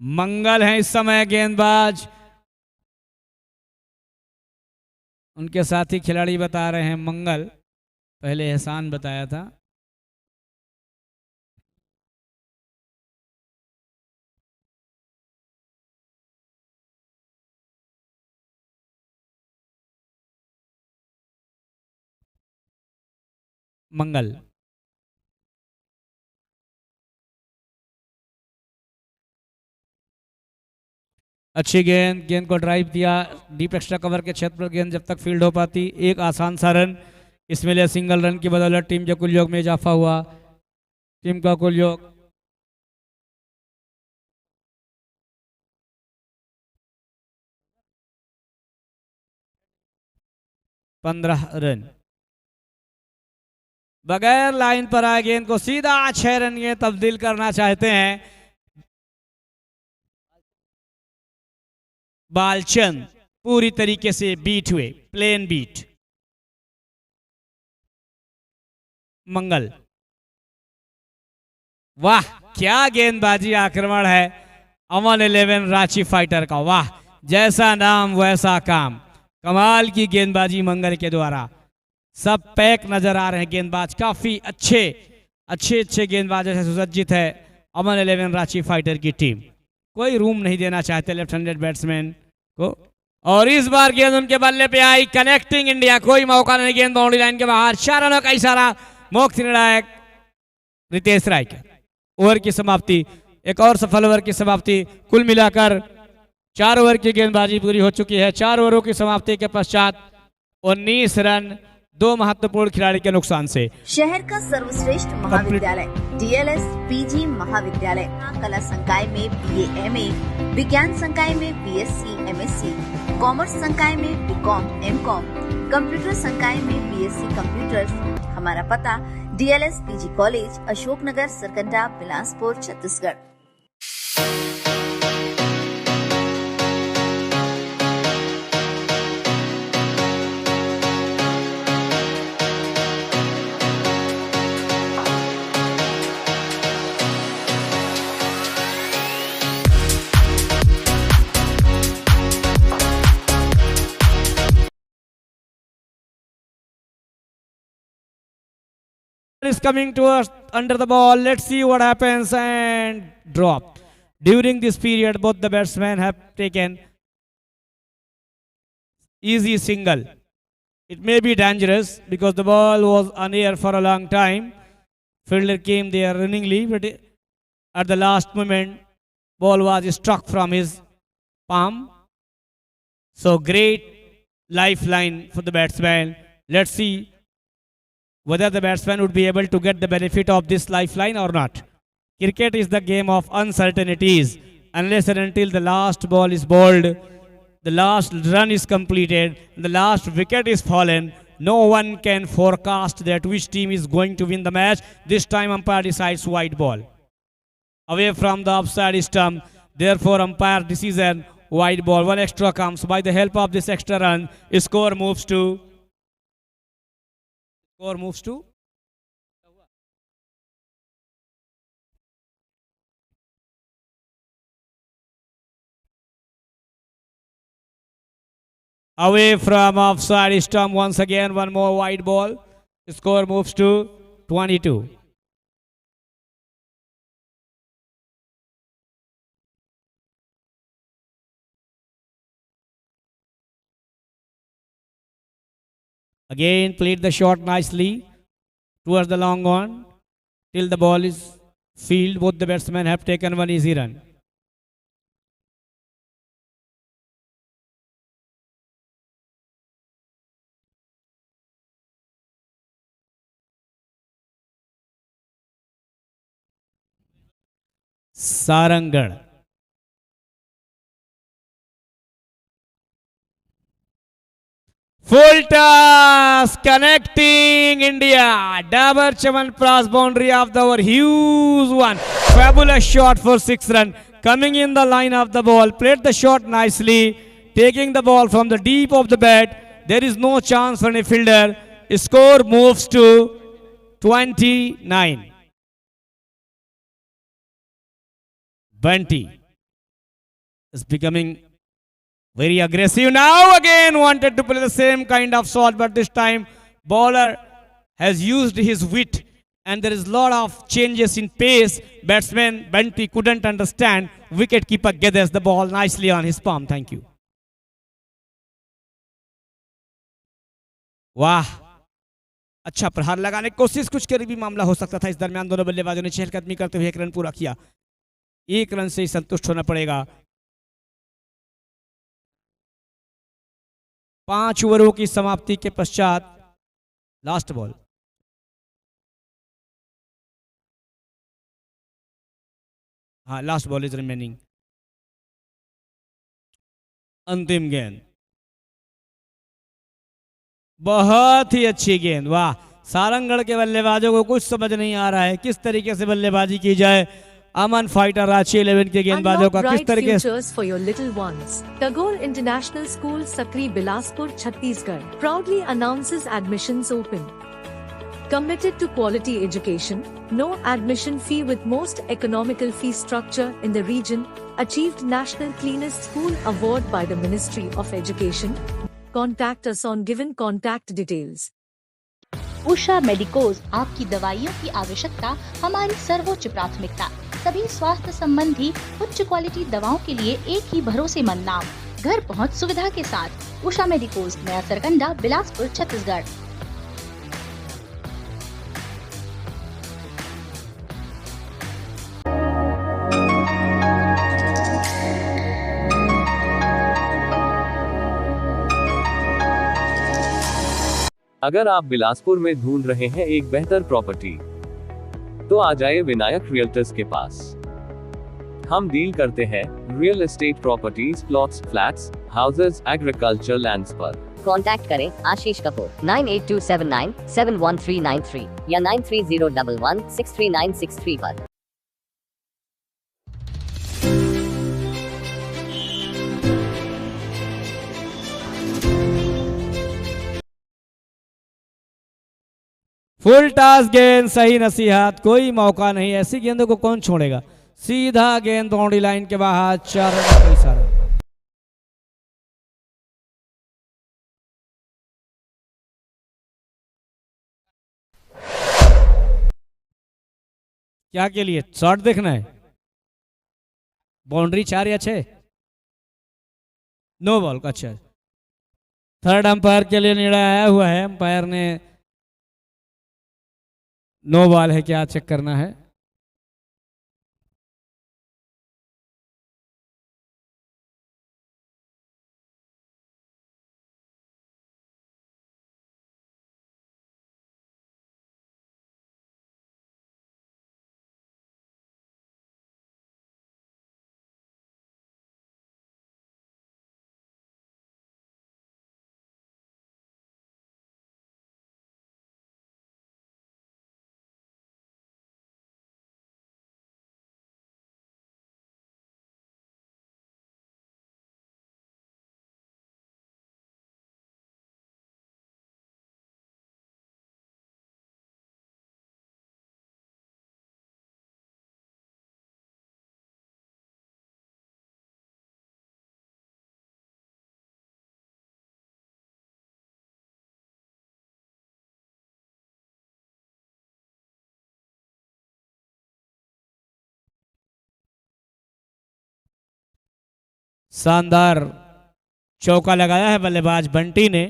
Speaker 2: मंगल है इस समय गेंदबाज, उनके साथी खिलाड़ी बता रहे हैं मंगल, पहले एहसान बताया था। मंगल अच्छी गेंद, गेंद को ड्राइव दिया डीप एक्स्ट्रा कवर के क्षेत्र पर, गेंद जब तक फील्ड हो पाती एक आसान सा रन, इसमें लिए सिंगल रन की बदौलत टीम के कुल योग में इजाफा हुआ। टीम का कुल योग 15 रन। बगैर लाइन पर आए गेंद को सीधा 6 रन में तब्दील करना चाहते हैं बालचंद, पूरी तरीके से बीट हुए, प्लेन बीट। मंगल, वाह क्या गेंदबाजी आक्रमण है अमन 11 रांची फाइटर का, वाह जैसा नाम वैसा काम, कमाल की गेंदबाजी मंगल के द्वारा। सब पैक नजर आ रहे हैं गेंदबाज, काफी अच्छे गेंदबाजों से सुसज्जित है अमन 11 रांची फाइटर की टीम। कोई रूम नहीं देना चाहते लेफ्ट हैंडेड बैट्समैन को, और इस बार गेंद उनके बल्ले पे आई, कनेक्टिंग इंडिया, कोई मौका नहीं, गेंद बाउंड्री लाइन के बाहर, 4 रनों का इशारा, मोक्ष निर्णायक रितेश राय का। ओवर की समाप्ति, एक और सफल ओवर की समाप्ति, कुल मिलाकर 4 ओवर की गेंदबाजी पूरी हो चुकी है। 4 ओवरों की समाप्ति के पश्चात 19 रन 2 महत्वपूर्ण खिलाड़ी के नुकसान से।
Speaker 4: शहर का सर्वश्रेष्ठ महाविद्यालय DLS PG महाविद्यालय, कला संकाय में BA MA, विज्ञान संकाय में BSc MSc, कॉमर्स संकाय में BCom MCom, कंप्यूटर संकाय में BSc कंप्यूटर्स। हमारा पता DLS PG college, Ashoknagar, Sarkanda, Bilaspur, Chhattisgarh.
Speaker 2: Is coming to us under the ball. Let's see what happens, and drop. During this period, both the batsmen have taken easy single. It may be dangerous because the ball was on air for a long time. Fielder came there runningly, but at the last moment, ball was struck from his palm. So great lifeline for the batsman. Let's see whether the batsman would be able to get the benefit of this lifeline or not. Cricket is the game of uncertainties. Unless and until the last ball is bowled, the last run is completed, and the last wicket is fallen, no one can forecast that which team is going to win the match. This time umpire decides white ball. away from the offside stump. Therefore, umpire decision wide ball. One extra comes by the help of this extra run. Score moves to. Score moves to. Away from offside stump once again. One more wide ball. Score moves to 22. Again, played the shot nicely towards the long on till the ball is field. Both the batsmen have taken one easy run. Sarangarh. Full toss connecting India. Dabur Chavanprasad boundary of the over. Huge one. Fabulous shot for 6 run. Coming in the line of the ball. Played the shot nicely. Taking the ball from the deep of the bat. There is no chance for any fielder. Score moves to 29. Bunty is becoming very aggressive now. Again wanted to play the same kind of shot, but this time bowler has used his wit and there is a lot of changes in pace. Batsman Bunty couldn't understand. Wicket keeper gathers the ball nicely on his palm. Thank you. वाह, अच्छा प्रहार लगाने की कोशिश, कुछ करीबी मामला हो सकता था। इस दरमियान दोनों बल्लेबाजों ने चहलकदमी करते हुए 1 रन पूरा किया। 1 रन से ही संतुष्ट होना पड़ेगा। 5 ओवरों की समाप्ति के पश्चात लास्ट बॉल। हाँ, लास्ट बॉल इज रिमेनिंग। अंतिम गेंद, बहुत ही अच्छी गेंद। वाह, सारंगढ़ के बल्लेबाजों को कुछ समझ नहीं आ रहा है किस तरीके से बल्लेबाजी की जाए। अमन फाइटर रांची 11 के गेंदबाजों का किस तरीके से।
Speaker 11: for your little ones. Tagore International School, Sakri, Bilaspur, Chhattisgarh proudly announces admissions open. Committed to quality education, no admission fee with most economical fee structure in the region. Achieved National Cleanest School Award by the Ministry of Education. Contact us on given contact details.
Speaker 7: Usha medicos, आपकी दवाइयों की आवश्यकता हमारी सर्वोच्च प्राथमिकता। सभी स्वास्थ्य संबंधी उच्च क्वालिटी दवाओं के लिए एक ही भरोसेमंद नाम, घर पहुंच सुविधा के साथ। उषा मेडिकोज, नया सरकंडा, बिलासपुर, छत्तीसगढ़।
Speaker 9: अगर आप बिलासपुर में ढूंढ रहे हैं एक बेहतर प्रॉपर्टी, तो आ जाइए विनायक रियल्टर्स के पास। हम डील करते हैं real estate properties, plots, flats, houses, agriculture lands पर।
Speaker 10: कॉन्टैक्ट करें आशीष कपूर 9827971393 या 9301163963 पर।
Speaker 2: फुल टॉस गेंद, सही नसीहत, कोई मौका नहीं। ऐसी गेंदों को कौन छोड़ेगा। सीधा गेंद बाउंड्री लाइन के बाहर, 4 रन का इशारा। क्या के लिए शॉट देखना है। बाउंड्री 4 या 6, नो बॉल का। अच्छा, थर्ड अंपायर के लिए निर्णय आया हुआ है। अंपायर ने नो बॉल है, क्या चेक करना है। शानदार चौका लगाया है बल्लेबाज बंटी ने।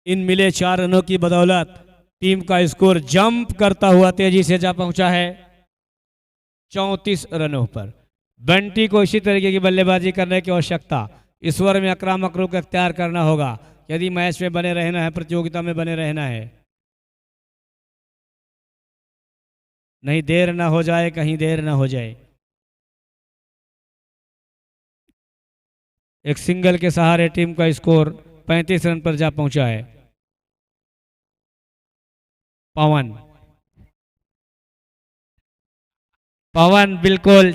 Speaker 2: इन मिले 4 रनों की बदौलत टीम का स्कोर जंप करता हुआ तेजी से जा पहुंचा है 34 रनों पर। बंटी को इसी तरीके की बल्लेबाजी करने की आवश्यकता, इस ओवर में आक्रामक रुख अख्तियार करना होगा यदि मैच में बने रहना है, प्रतियोगिता में बने रहना है। नहीं देर ना हो जाए, कहीं देर ना हो जाए। एक सिंगल के सहारे टीम का स्कोर 35 रन पर जा पहुंचा है। पवन बिल्कुल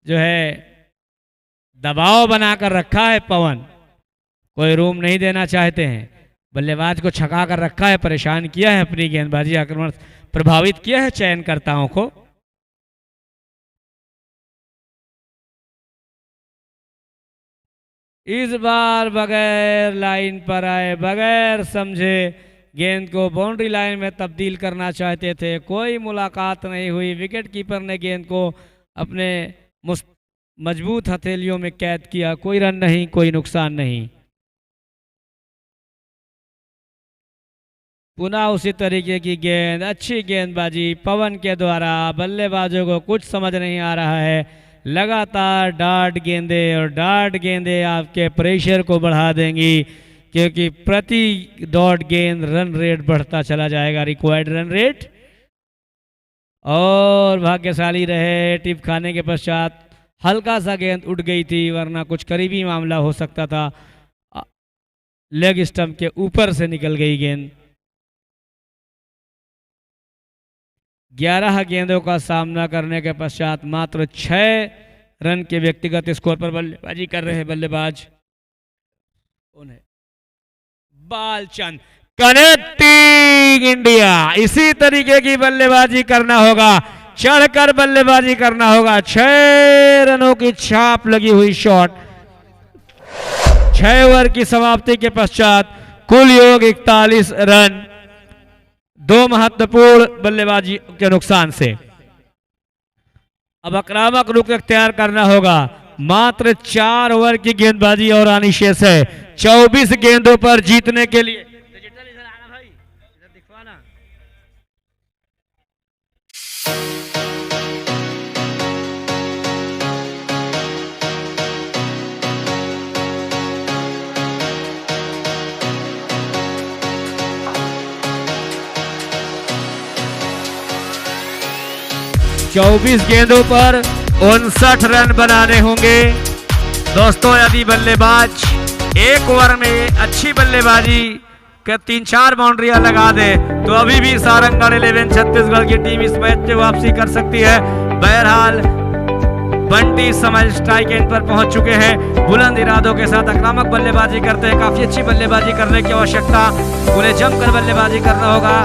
Speaker 2: जो है दबाव बनाकर रखा है। पवन कोई रूम नहीं देना चाहते हैं, बल्लेबाज को छका कर रखा है, परेशान किया है, अपनी गेंदबाजी आक्रमण प्रभावित किया है चयनकर्ताओं को। इस बार बगैर लाइन पर आए, बगैर समझे गेंद को बाउंड्री लाइन में तब्दील करना चाहते थे, कोई मुलाकात नहीं हुई। विकेट कीपर ने गेंद को अपने मजबूत हथेलियों में कैद किया, कोई रन नहीं, कोई नुकसान नहीं। पुनः उसी तरीके की गेंद, अच्छी गेंदबाजी पवन के द्वारा। बल्लेबाजों को कुछ समझ नहीं आ रहा है, लगातार डार्ट गेंदे, और डार्ट गेंदे आपके प्रेशर को बढ़ा देंगी क्योंकि प्रति डॉट गेंद रन रेट बढ़ता चला जाएगा, रिक्वायर्ड रन रेट। और भाग्यशाली रहे, टिप खाने के पश्चात हल्का सा गेंद उठ गई थी, वरना कुछ करीबी मामला हो सकता था। लेग स्टंप के ऊपर से निकल गई गेंद। 11 गेंदों का सामना करने के पश्चात मात्र 6 रन के व्यक्तिगत स्कोर पर बल्लेबाजी कर रहे हैं बल्लेबाज। कौन है? बालचंद। Connecting India. इसी तरीके की बल्लेबाजी करना होगा, चढ़कर बल्लेबाजी करना होगा। 6 रनों की छाप लगी हुई शॉट। 6 ओवर की समाप्ति के पश्चात कुल योग 41 रन, 2 महत्वपूर्ण बल्लेबाजी के नुकसान से। अब आक्रामक रुख अख्तियार करना होगा। मात्र 4 ओवर की गेंदबाजी और आनी शेष है 24 गेंदों पर जीतने के लिए। डिजिटल इधर आना भाई, इधर दिखवाना। चौबीस गेंदों पर 59 रन बनाने होंगे। दोस्तों, यदि बल्लेबाज एक ओवर में अच्छी बल्लेबाजी के 3-4 बाउंड्रियां लगा दे तो अभी भी सारंगगढ़ 11 छत्तीसगढ़ की टीम इस मैच में वापसी कर सकती है। बहरहाल बंटी समय स्ट्राइक एंड पर पहुंच चुके हैं, बुलंद इरादों के साथ आक्रामक बल्लेबाजी करते हैं। काफी अच्छी बल्लेबाजी करने की आवश्यकता, उन्हें जमकर बल्लेबाजी करना होगा।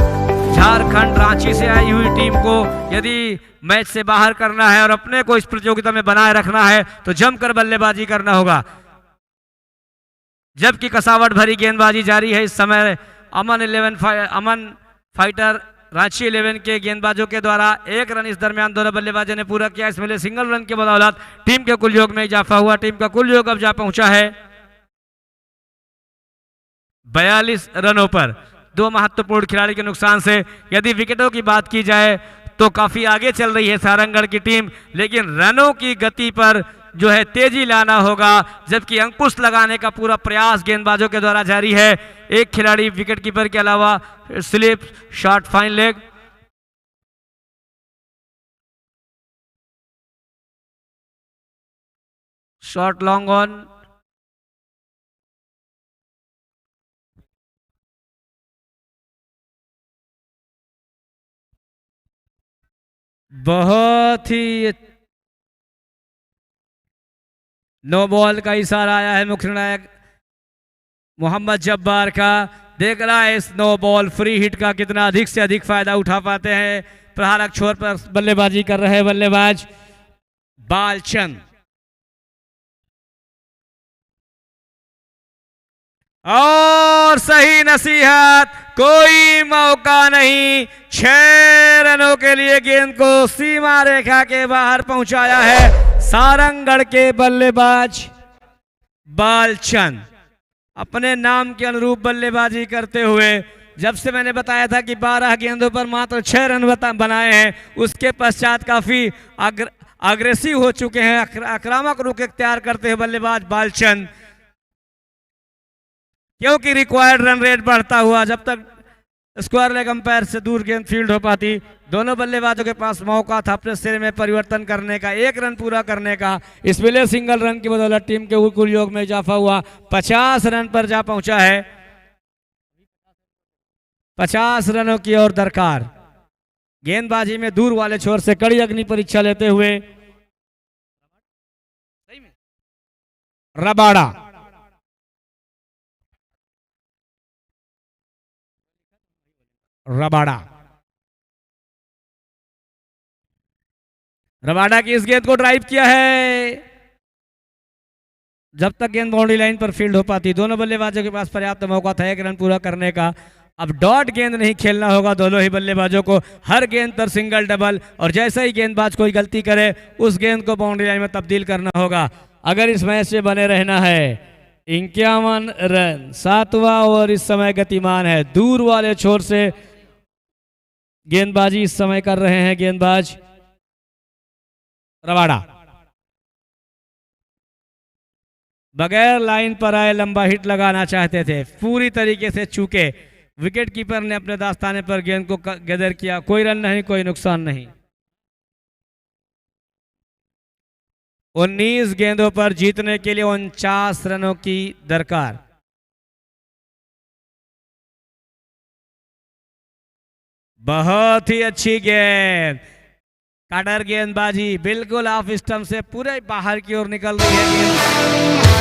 Speaker 2: झारखंड रांची से आई हुई टीम को यदि मैच से बाहर करना है और अपने को इस प्रतियोगिता में बनाए रखना है तो जमकर बल्लेबाजी करना होगा। जबकि कसावट भरी गेंदबाजी जारी है इस समय। अमन फाइटर रांची 11 के गेंदबाजों के द्वारा 1 रन इस दरमियान दोनों बल्लेबाजों ने पूरा किया। इस मिले सिंगल रन के बदौलत टीम के कुल योग में इजाफा हुआ। टीम का कुल योग अब जा पहुंचा है 42 रनों पर, 2 महत्वपूर्ण खिलाड़ी के नुकसान से। यदि विकेटों की बात की जाए तो काफी आगे चल रही है सारंगगढ़ की टीम, लेकिन रनों की गति पर जो है तेजी लाना होगा। जबकि अंकुश लगाने का पूरा प्रयास गेंदबाजों के द्वारा जारी है। एक खिलाड़ी विकेट कीपर के अलावा slip shot fine leg. Shot long on. बहुत ही नो बॉल का इशारा आया है मुख्य नायक मोहम्मद जब्बार का। देख रहा है इस नो बॉल फ्री हिट का कितना अधिक से अधिक फायदा उठा पाते हैं। प्रहारक छोर पर बल्लेबाजी कर रहे हैं बल्लेबाज बालचंद। और सही नसीहत, कोई मौका नहीं। 6 रनों के लिए गेंद को सीमा रेखा के बाहर पहुंचाया है। सारंगगढ़ के बल्लेबाज बालचंद अपने नाम के अनुरूप बल्लेबाजी करते हुए, जब से मैंने बताया था कि 12 गेंदों पर मात्र 6 रन बनाए हैं, उसके पश्चात काफी अग्रेसिव हो चुके हैं, आक्रामक रुख इख्तियार करते हैं बल्लेबाज बालचंद, क्योंकि रिक्वायर्ड रन रेट बढ़ता हुआ जब तक स्क्वायर लेग अंपायर से दूर गेंद फील्ड हो पाती, दोनों बल्लेबाजों के पास मौका था अपने सिरे में परिवर्तन करने का, 1 रन पूरा करने का। इस मिले सिंगल रन की बदौलत टीम के कुल योग में इजाफा हुआ, 50 रन पर जा पहुंचा है। 50 रनों की और दरकार। गेंदबाजी में दूर वाले छोर से कड़ी अग्नि परीक्षा लेते हुए रबाड़ा, रबाड़ा की इस गेंद को ड्राइव किया है, जब तक गेंद बाउंड्री लाइन पर फील्ड हो पाती, दोनों बल्लेबाजों के पास पर्याप्त मौका था 1 रन पूरा करने का। अब डॉट गेंद नहीं खेलना होगा दोनों ही बल्लेबाजों को, हर गेंद पर सिंगल डबल, और जैसे ही गेंदबाज कोई गलती करे उस गेंद को बाउंड्री लाइन में तब्दील करना होगा अगर इस मैच से बने रहना है। 51 रन, 7वां ओवर इस समय गतिमान है, दूर वाले छोर से गेंदबाजी इस समय कर रहे हैं गेंदबाज रबाड़ा। बगैर लाइन पर आए लंबा हिट लगाना चाहते थे, पूरी तरीके से चूके, विकेट कीपर ने अपने दास्ताने पर गेंद को गैदर किया, कोई रन नहीं, कोई नुकसान नहीं। 19 गेंदों पर जीतने के लिए 49 रनों की दरकार। बहुत ही अच्छी गेंद, कटर गेंदबाजी बिल्कुल ऑफ स्टंप से पूरे बाहर की ओर निकल रही है गेंद।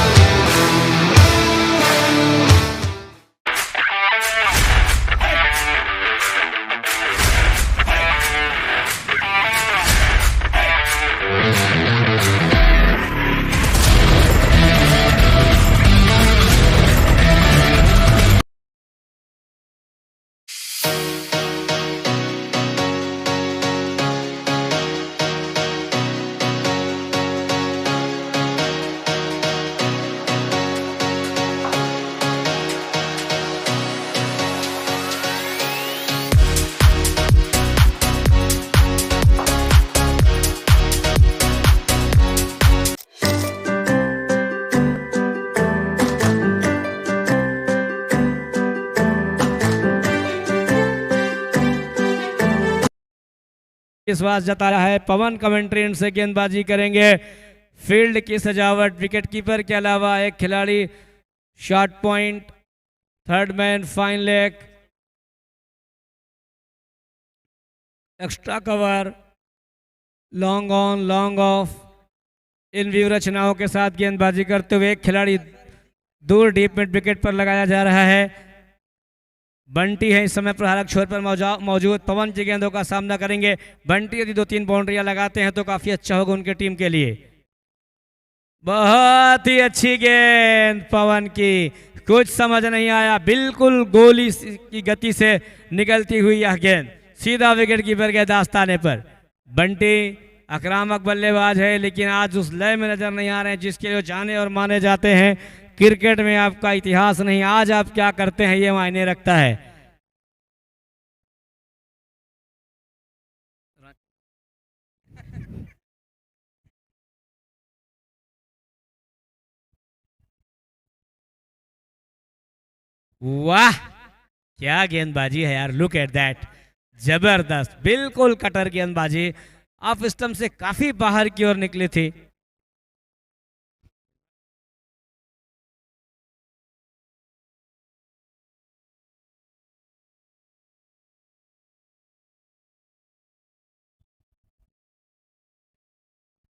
Speaker 2: विश्वास जता रहा है पवन, कमेंट्री इनसे गेंदबाजी करेंगे। फील्ड की सजावट, विकेट कीपर के अलावा एक खिलाड़ी shot point, third man, fine leg, extra cover, long on, long off, in view रचनाओं के साथ गेंदबाजी करते हुए एक खिलाड़ी दूर डीप मिड विकेट पर लगाया जा रहा है। बंटी है इस समय प्रहारक छोर पर मौजूद, पवन जी गेंदों का सामना करेंगे। बंटी यदि 2-3 बाउंड्रियां लगाते हैं तो काफी अच्छा होगा उनके टीम के लिए। बहुत ही अच्छी गेंद पवन की, कुछ समझ नहीं आया, बिल्कुल गोली की गति से निकलती हुई यह गेंद सीधा विकेट कीपर के दास्ताने पर। बंटी आक्रामक बल्लेबाज है, लेकिन आज उस लय में नजर नहीं आ रहे हैं जिसके लिए जाने और माने जाते हैं। क्रिकेट में आपका इतिहास नहीं, आज आप क्या करते हैं ये मायने रखता है। वाह क्या गेंदबाजी है यार, लुक एट दैट, जबरदस्त, बिल्कुल कटर गेंदबाजी, ऑफ स्टंप से काफी बाहर की ओर निकली थी।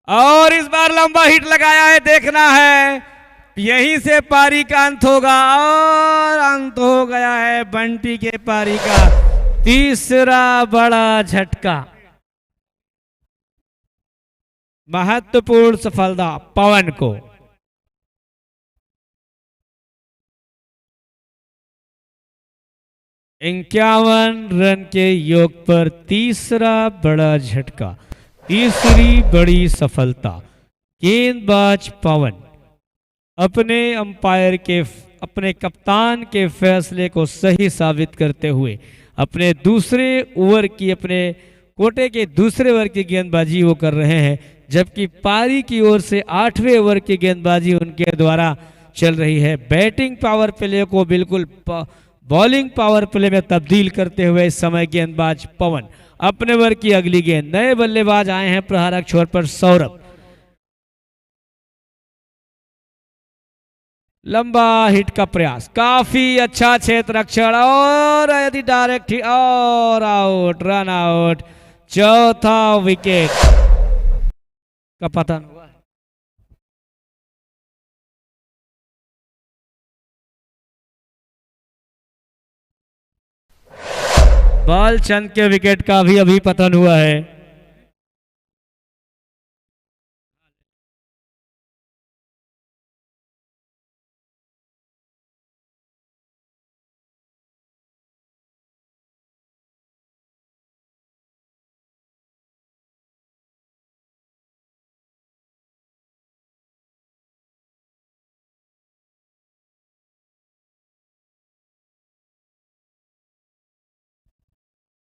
Speaker 2: और इस बार लंबा हिट लगाया है, देखना है यहीं से पारी का अंत होगा, और अंत हो गया है बंटी के पारी का। तीसरा बड़ा झटका, महत्वपूर्ण सफलता पवन को। इक्यावन रन के योग पर तीसरा बड़ा झटका, तीसरी बड़ी सफलता। गेंदबाज पवन अपने अपने कप्तान के फैसले को सही साबित करते हुए अपने कोटे के दूसरे ओवर की गेंदबाजी वो कर रहे हैं, जबकि पारी की ओर से 8वें ओवर की गेंदबाजी उनके द्वारा चल रही है। बैटिंग पावर प्ले को बिल्कुल बॉलिंग पावर प्ले में तब्दील करते हुए इस समय गेंदबाज पवन अपने ओवर की अगली गेंद। नए बल्लेबाज आए हैं प्रहारक छोर पर सौरभ, लंबा हिट का प्रयास, काफी अच्छा क्षेत्ररक्षण और यदि डायरेक्ट ही और आउट, रन आउट, चौथा विकेट का पतन हुआ। बालचंद के विकेट का भी अभी पतन हुआ है।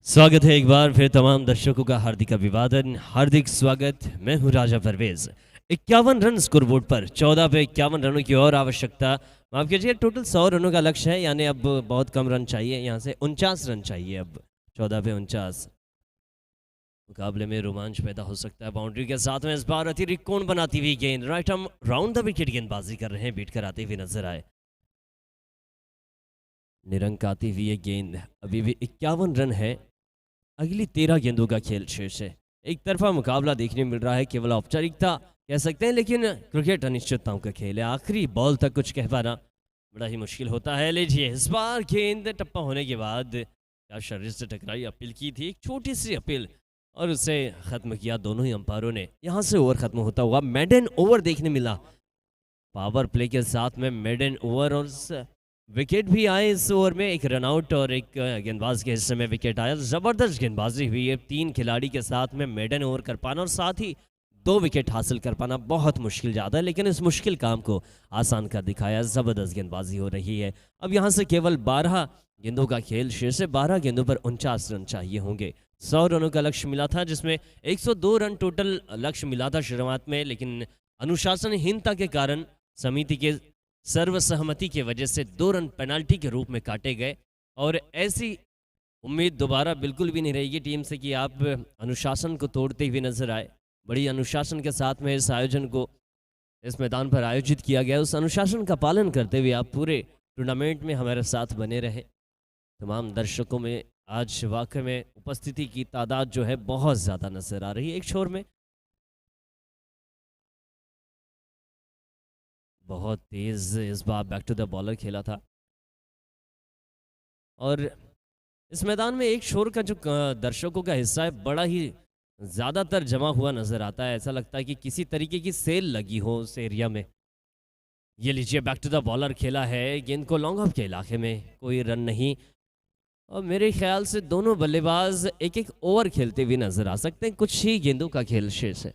Speaker 6: स्वागत है एक बार फिर तमाम दर्शकों का हार्दिक अभिवादन, हार्दिक स्वागत। मैं हूं राजा परवेज। 51 रन स्कोरबोर्ड पर 14 पे 51 रनों की और आवश्यकता, माफ कीजिए टोटल 100 रनों का लक्ष्य है, यानी अब बहुत कम रन चाहिए, यहाँ से 49 रन चाहिए। अब 14 पे 49 मुकाबले में रोमांच पैदा हो सकता है। बाउंड्री के साथ में इस बार अतिरिक्त कोण बनाती हुई गेंद, राइट हम राउंड द विकेट गेंदबाजी कर रहे हैं, बीट कर आते हुए नजर आए। निरंक आती हुई ये गेंद, अभी भी 51 रन है, अगली 13 गेंदों का खेल शेष है। एक तरफा मुकाबला देखने मिल रहा है, केवल औपचारिकता कह सकते हैं, लेकिन क्रिकेट अनिश्चितताओं का खेल है। आखिरी बॉल तक कुछ कह पाना बड़ा ही मुश्किल होता है। लीजिए इस बार गेंद टप्पा होने के बाद क्या शरीर से टकराई, अपील की थी, एक छोटी सी अपील, और उसे खत्म किया दोनों ही अंपायरों ने। यहाँ से ओवर खत्म होता हुआ मेडन ओवर देखने मिला, पावर प्ले के साथ में मेडन ओवर, और विकेट भी आए इस ओवर में, एक रनआउट और एक गेंदबाज के हिस्से में विकेट आया। ज़बरदस्त गेंदबाजी हुई है, 3 खिलाड़ी के साथ में मेडन ओवर कर पाना और साथ ही 2 विकेट हासिल कर पाना बहुत मुश्किल ज़्यादा है, लेकिन इस मुश्किल काम को आसान कर दिखाया। ज़बरदस्त गेंदबाजी हो रही है। अब यहाँ से केवल 12 गेंदों का खेल शेष है, 12 गेंदों पर 49 रन चाहिए होंगे। 100 रनों का लक्ष्य मिला था, जिसमें 102 रन टोटल लक्ष्य मिला था शुरुआत में, लेकिन अनुशासनहीनता के कारण समिति के सर्वसहमति की वजह से 2 रन पेनाल्टी के रूप में काटे गए, और ऐसी उम्मीद दोबारा बिल्कुल भी नहीं रहेगी टीम से कि आप अनुशासन को तोड़ते हुए नजर आए। बड़ी अनुशासन के साथ में इस आयोजन को इस मैदान पर आयोजित किया गया, उस अनुशासन का पालन करते हुए आप पूरे टूर्नामेंट में हमारे साथ बने रहे। तमाम दर्शकों में आज वाकई में उपस्थिति की तादाद जो है बहुत ज़्यादा नजर आ रही है। एक छोर में बहुत तेज इस बार बैक टू द बॉलर खेला था, और इस मैदान में एक छोर का जो दर्शकों का हिस्सा है बड़ा ही ज़्यादातर जमा हुआ नज़र आता है। ऐसा लगता है कि किसी तरीके की सेल लगी हो उस एरिया में। ये लीजिए बैक टू द बॉलर खेला है, गेंद को लॉन्ग ऑफ के इलाके में, कोई रन नहीं, और मेरे ख्याल से दोनों बल्लेबाज एक एक ओवर खेलते हुए नजर आ सकते हैं। कुछ ही गेंदों का खेल शेष है।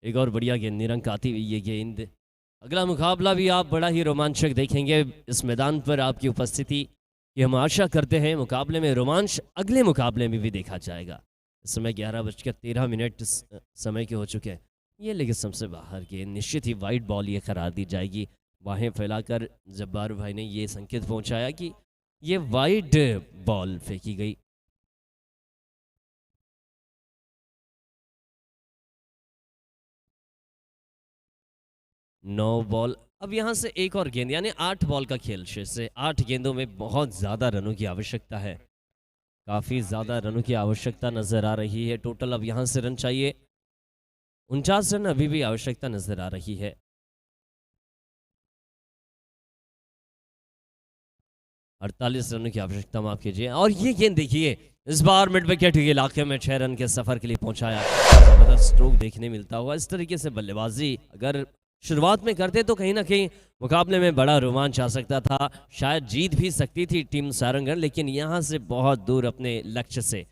Speaker 6: एक और बढ़िया गेंद, निरंक आती हुई ये गेंद। अगला मुकाबला भी आप बड़ा ही रोमांचक देखेंगे इस मैदान पर, आपकी उपस्थिति की हम आशा करते हैं। मुकाबले में रोमांच अगले मुकाबले में भी देखा जाएगा। इस समय 11:13 समय के हो चुके हैं। ये लेकिन सबसे बाहर गेंद, निश्चित ही वाइड बॉल ये करार दी जाएगी। बाहें फैलाकर जब्बार भाई ने ये संकेत पहुंचाया कि ये वाइड बॉल फेंकी गई। नौ बॉल, अब यहाँ से एक और गेंद, यानी 8 बॉल का खेल शेष से 8 गेंदों में बहुत ज़्यादा रनों की आवश्यकता है, काफ़ी ज़्यादा रनों की आवश्यकता नज़र आ रही है। टोटल अब यहाँ से रन चाहिए 49 रन अभी भी आवश्यकता नज़र आ रही है। अड़तालीस रनों की आवश्यकता, माफ कीजिए। और ये गेंद देखिए, इस बार मिड विकेट के इलाके में 6 रन के सफर के लिए पहुंचाया। जबरदस्त स्ट्रोक देखने मिलता हुआ। इस तरीके से बल्लेबाजी अगर शुरुआत में करते तो कहीं ना कहीं मुकाबले में बड़ा रोमांच आ सकता था, शायद जीत भी सकती थी टीम सारंगढ़, लेकिन यहाँ से बहुत दूर अपने लक्ष्य से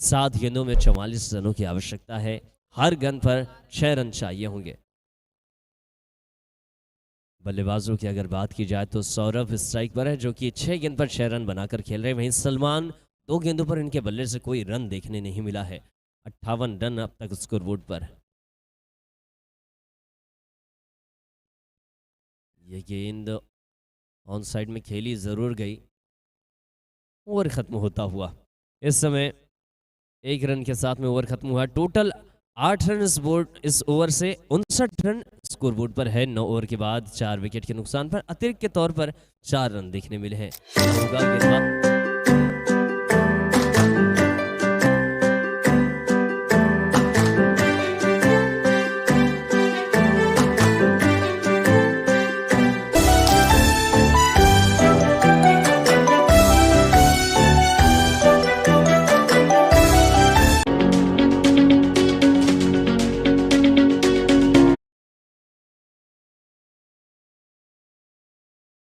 Speaker 6: 7 गेंदों में 44 रनों की आवश्यकता है। हर गेंद पर 6 रन चाहिए होंगे। बल्लेबाजों की अगर बात की जाए तो सौरभ स्ट्राइक पर है जो कि 6 गेंद पर 6 रन बनाकर खेल रहे हैं। वहीं सलमान 2 गेंदों पर इनके बल्ले से कोई रन देखने नहीं मिला है। 58 रन अब तक स्कोरबोर्ड पर। ये गेंद ऑन साइड में खेली जरूर गई। ओवर खत्म होता हुआ इस समय 1 रन के साथ में ओवर खत्म हुआ। टोटल 8 रन इस ओवर से 59 रन स्कोरबोर्ड पर है। 9 ओवर के बाद 4 विकेट के नुकसान पर अतिरिक्त के तौर पर 4 रन देखने मिले हैं।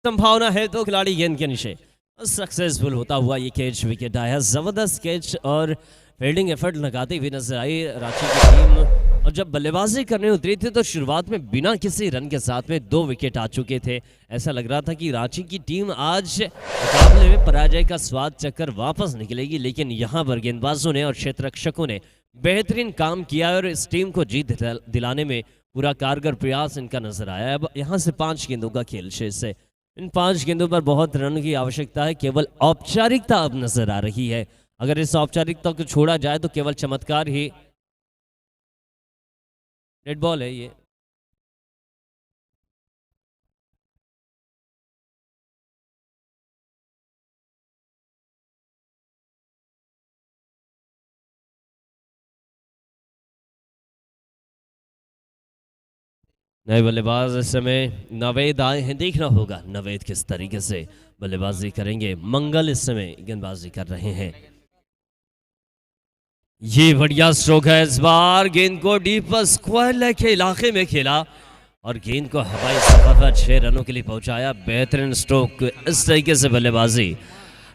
Speaker 6: संभावना है तो खिलाड़ी गेंद के नीचे सक्सेसफुल होता हुआ ये कैच विकेट आया। जबरदस्त कैच और फील्डिंग एफर्ट लगाते हुए नजर आई रांची की टीम। और जब बल्लेबाजी करने उतरी थी तो शुरुआत में बिना किसी रन के साथ में 2 विकेट आ चुके थे। ऐसा लग रहा था कि रांची की टीम आज मुकाबले में पराजय का स्वाद चक्कर वापस निकलेगी, लेकिन यहाँ पर गेंदबाजों ने और क्षेत्ररक्षकों ने बेहतरीन काम किया और इस टीम को जीत दिलाने में पूरा कारगर प्रयास इनका नजर आया। अब यहाँ से 5 गेंदों का खेल शेष है। इन 5 गेंदों पर बहुत रन की आवश्यकता है। केवल औपचारिकता अब नजर आ रही है। अगर इस औपचारिकता को छोड़ा जाए तो केवल चमत्कार ही। डेड बॉल है ये। नए बल्लेबाज इस समय नवेद आए हैं। देखना होगा नवेद किस तरीके से बल्लेबाजी करेंगे। मंगल इस समय गेंदबाजी कर रहे हैं। ये बढ़िया स्ट्रोक है। इस बार गेंद को डीप स्क्वायर के इलाके में खेला और गेंद को हवाई सफर पर 6 रनों के लिए पहुंचाया। बेहतरीन स्ट्रोक। इस तरीके से बल्लेबाजी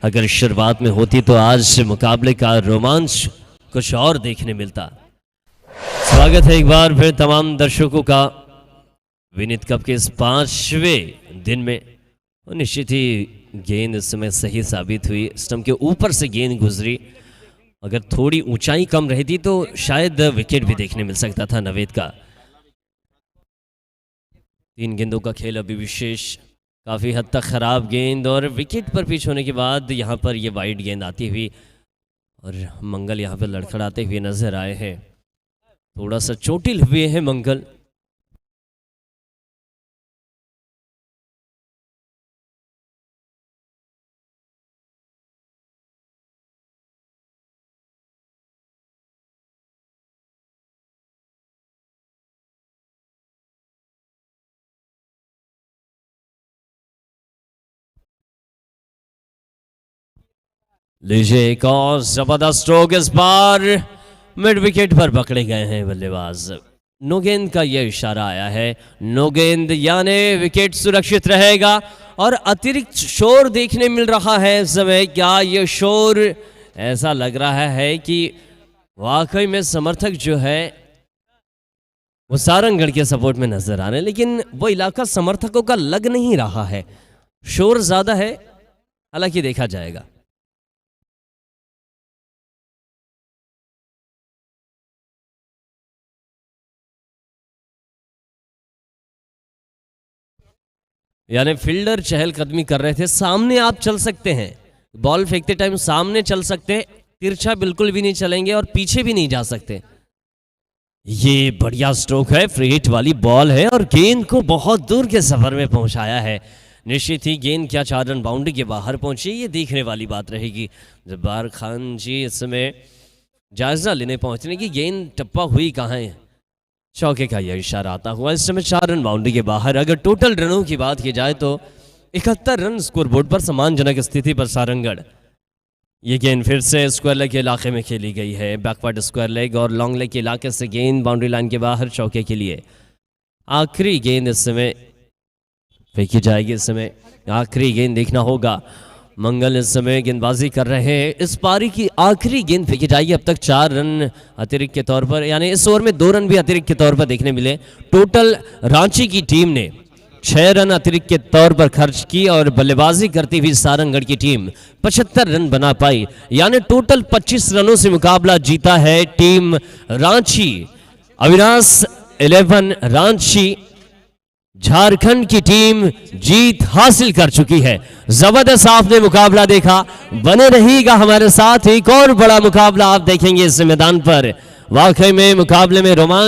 Speaker 6: अगर शुरुआत में होती तो आज मुकाबले का रोमांच कुछ और देखने मिलता। स्वागत है एक बार फिर तमाम दर्शकों का विनीत कप के इस 5वें दिन में। निश्चित ही गेंद इस समय सही साबित हुई। स्टंप के ऊपर से गेंद गुजरी। अगर थोड़ी ऊंचाई कम रहती तो शायद विकेट भी देखने मिल सकता था नवेद का। 3 गेंदों का खेल अभी विशेष काफ़ी हद तक ख़राब गेंद और विकेट पर पिच होने के बाद यहाँ पर ये वाइड गेंद आती हुई और मंगल यहाँ पर लड़खड़ाते हुए नजर आए हैं। थोड़ा सा चोटिल हुए हैं मंगल। लीजिए एक और जबरदस्त स्ट्रोक। इस बार मिड विकेट पर पकड़े गए हैं बल्लेबाज। नो गेंद का यह इशारा आया है। नो गेंद यानी विकेट सुरक्षित रहेगा। और अतिरिक्त शोर देखने मिल रहा है इस समय। क्या ये शोर ऐसा लग रहा है कि वाकई में समर्थक जो है वो सारंगढ़ के सपोर्ट में नजर आ रहे हैं, लेकिन वो इलाका समर्थकों का लग नहीं रहा है। शोर ज्यादा है, हालांकि देखा जाएगा। यानी फील्डर चहलकदमी कर रहे थे। सामने आप चल सकते हैं, बॉल फेंकते टाइम सामने चल सकते हैं, तिरछा बिल्कुल भी नहीं चलेंगे और पीछे भी नहीं जा सकते। ये बढ़िया स्ट्रोक है। फ्री हिट वाली बॉल है और गेंद को बहुत दूर के सफर में पहुंचाया है। निश्चित ही गेंद क्या 4 रन बाउंड्री के बाहर पहुंची, ये देखने वाली बात रहेगी। जब्बार खान जी इस समय जायजा लेने पहुंचने की गेंद टप्पा हुई कहाँ है। चौके का यह इशारा आता हुआ इस समय 4 रन बाउंड्री के बाहर। अगर टोटल रनों की बात की जाए तो 71 रन स्कोरबोर्ड पर सम्मानजनक स्थिति पर सारंगढ़। ये गेंद फिर से स्क्वायर लेग के इलाके में खेली गई है। बैकवर्ड स्क्वायर लेग और लॉन्ग लेग के इलाके से गेंद बाउंड्री लाइन के बाहर चौके के लिए। आखिरी गेंद इस समय फेंकी जाएगी। इस समय आखिरी गेंद देखना होगा। मंगल इस समय गेंदबाजी कर रहे हैं। इस पारी की आखिरी गेंद फेंकी जाएगी। अब तक 4 रन अतिरिक्त के तौर पर, यानी इस ओवर में 2 रन भी अतिरिक्त के तौर पर देखने मिले। टोटल रांची की टीम ने 6 रन अतिरिक्त के तौर पर खर्च की और बल्लेबाजी करती हुई सारंगढ़ की टीम 75 रन बना पाई, यानी टोटल 25 रनों से मुकाबला जीता है टीम रांची। अविनाश 11 रांची झारखंड की टीम जीत हासिल कर चुकी है। जबरदस्त आपने मुकाबला देखा। बने रहिएगा हमारे साथ, एक और बड़ा मुकाबला आप देखेंगे इस मैदान पर। वाकई में मुकाबले में रोमांच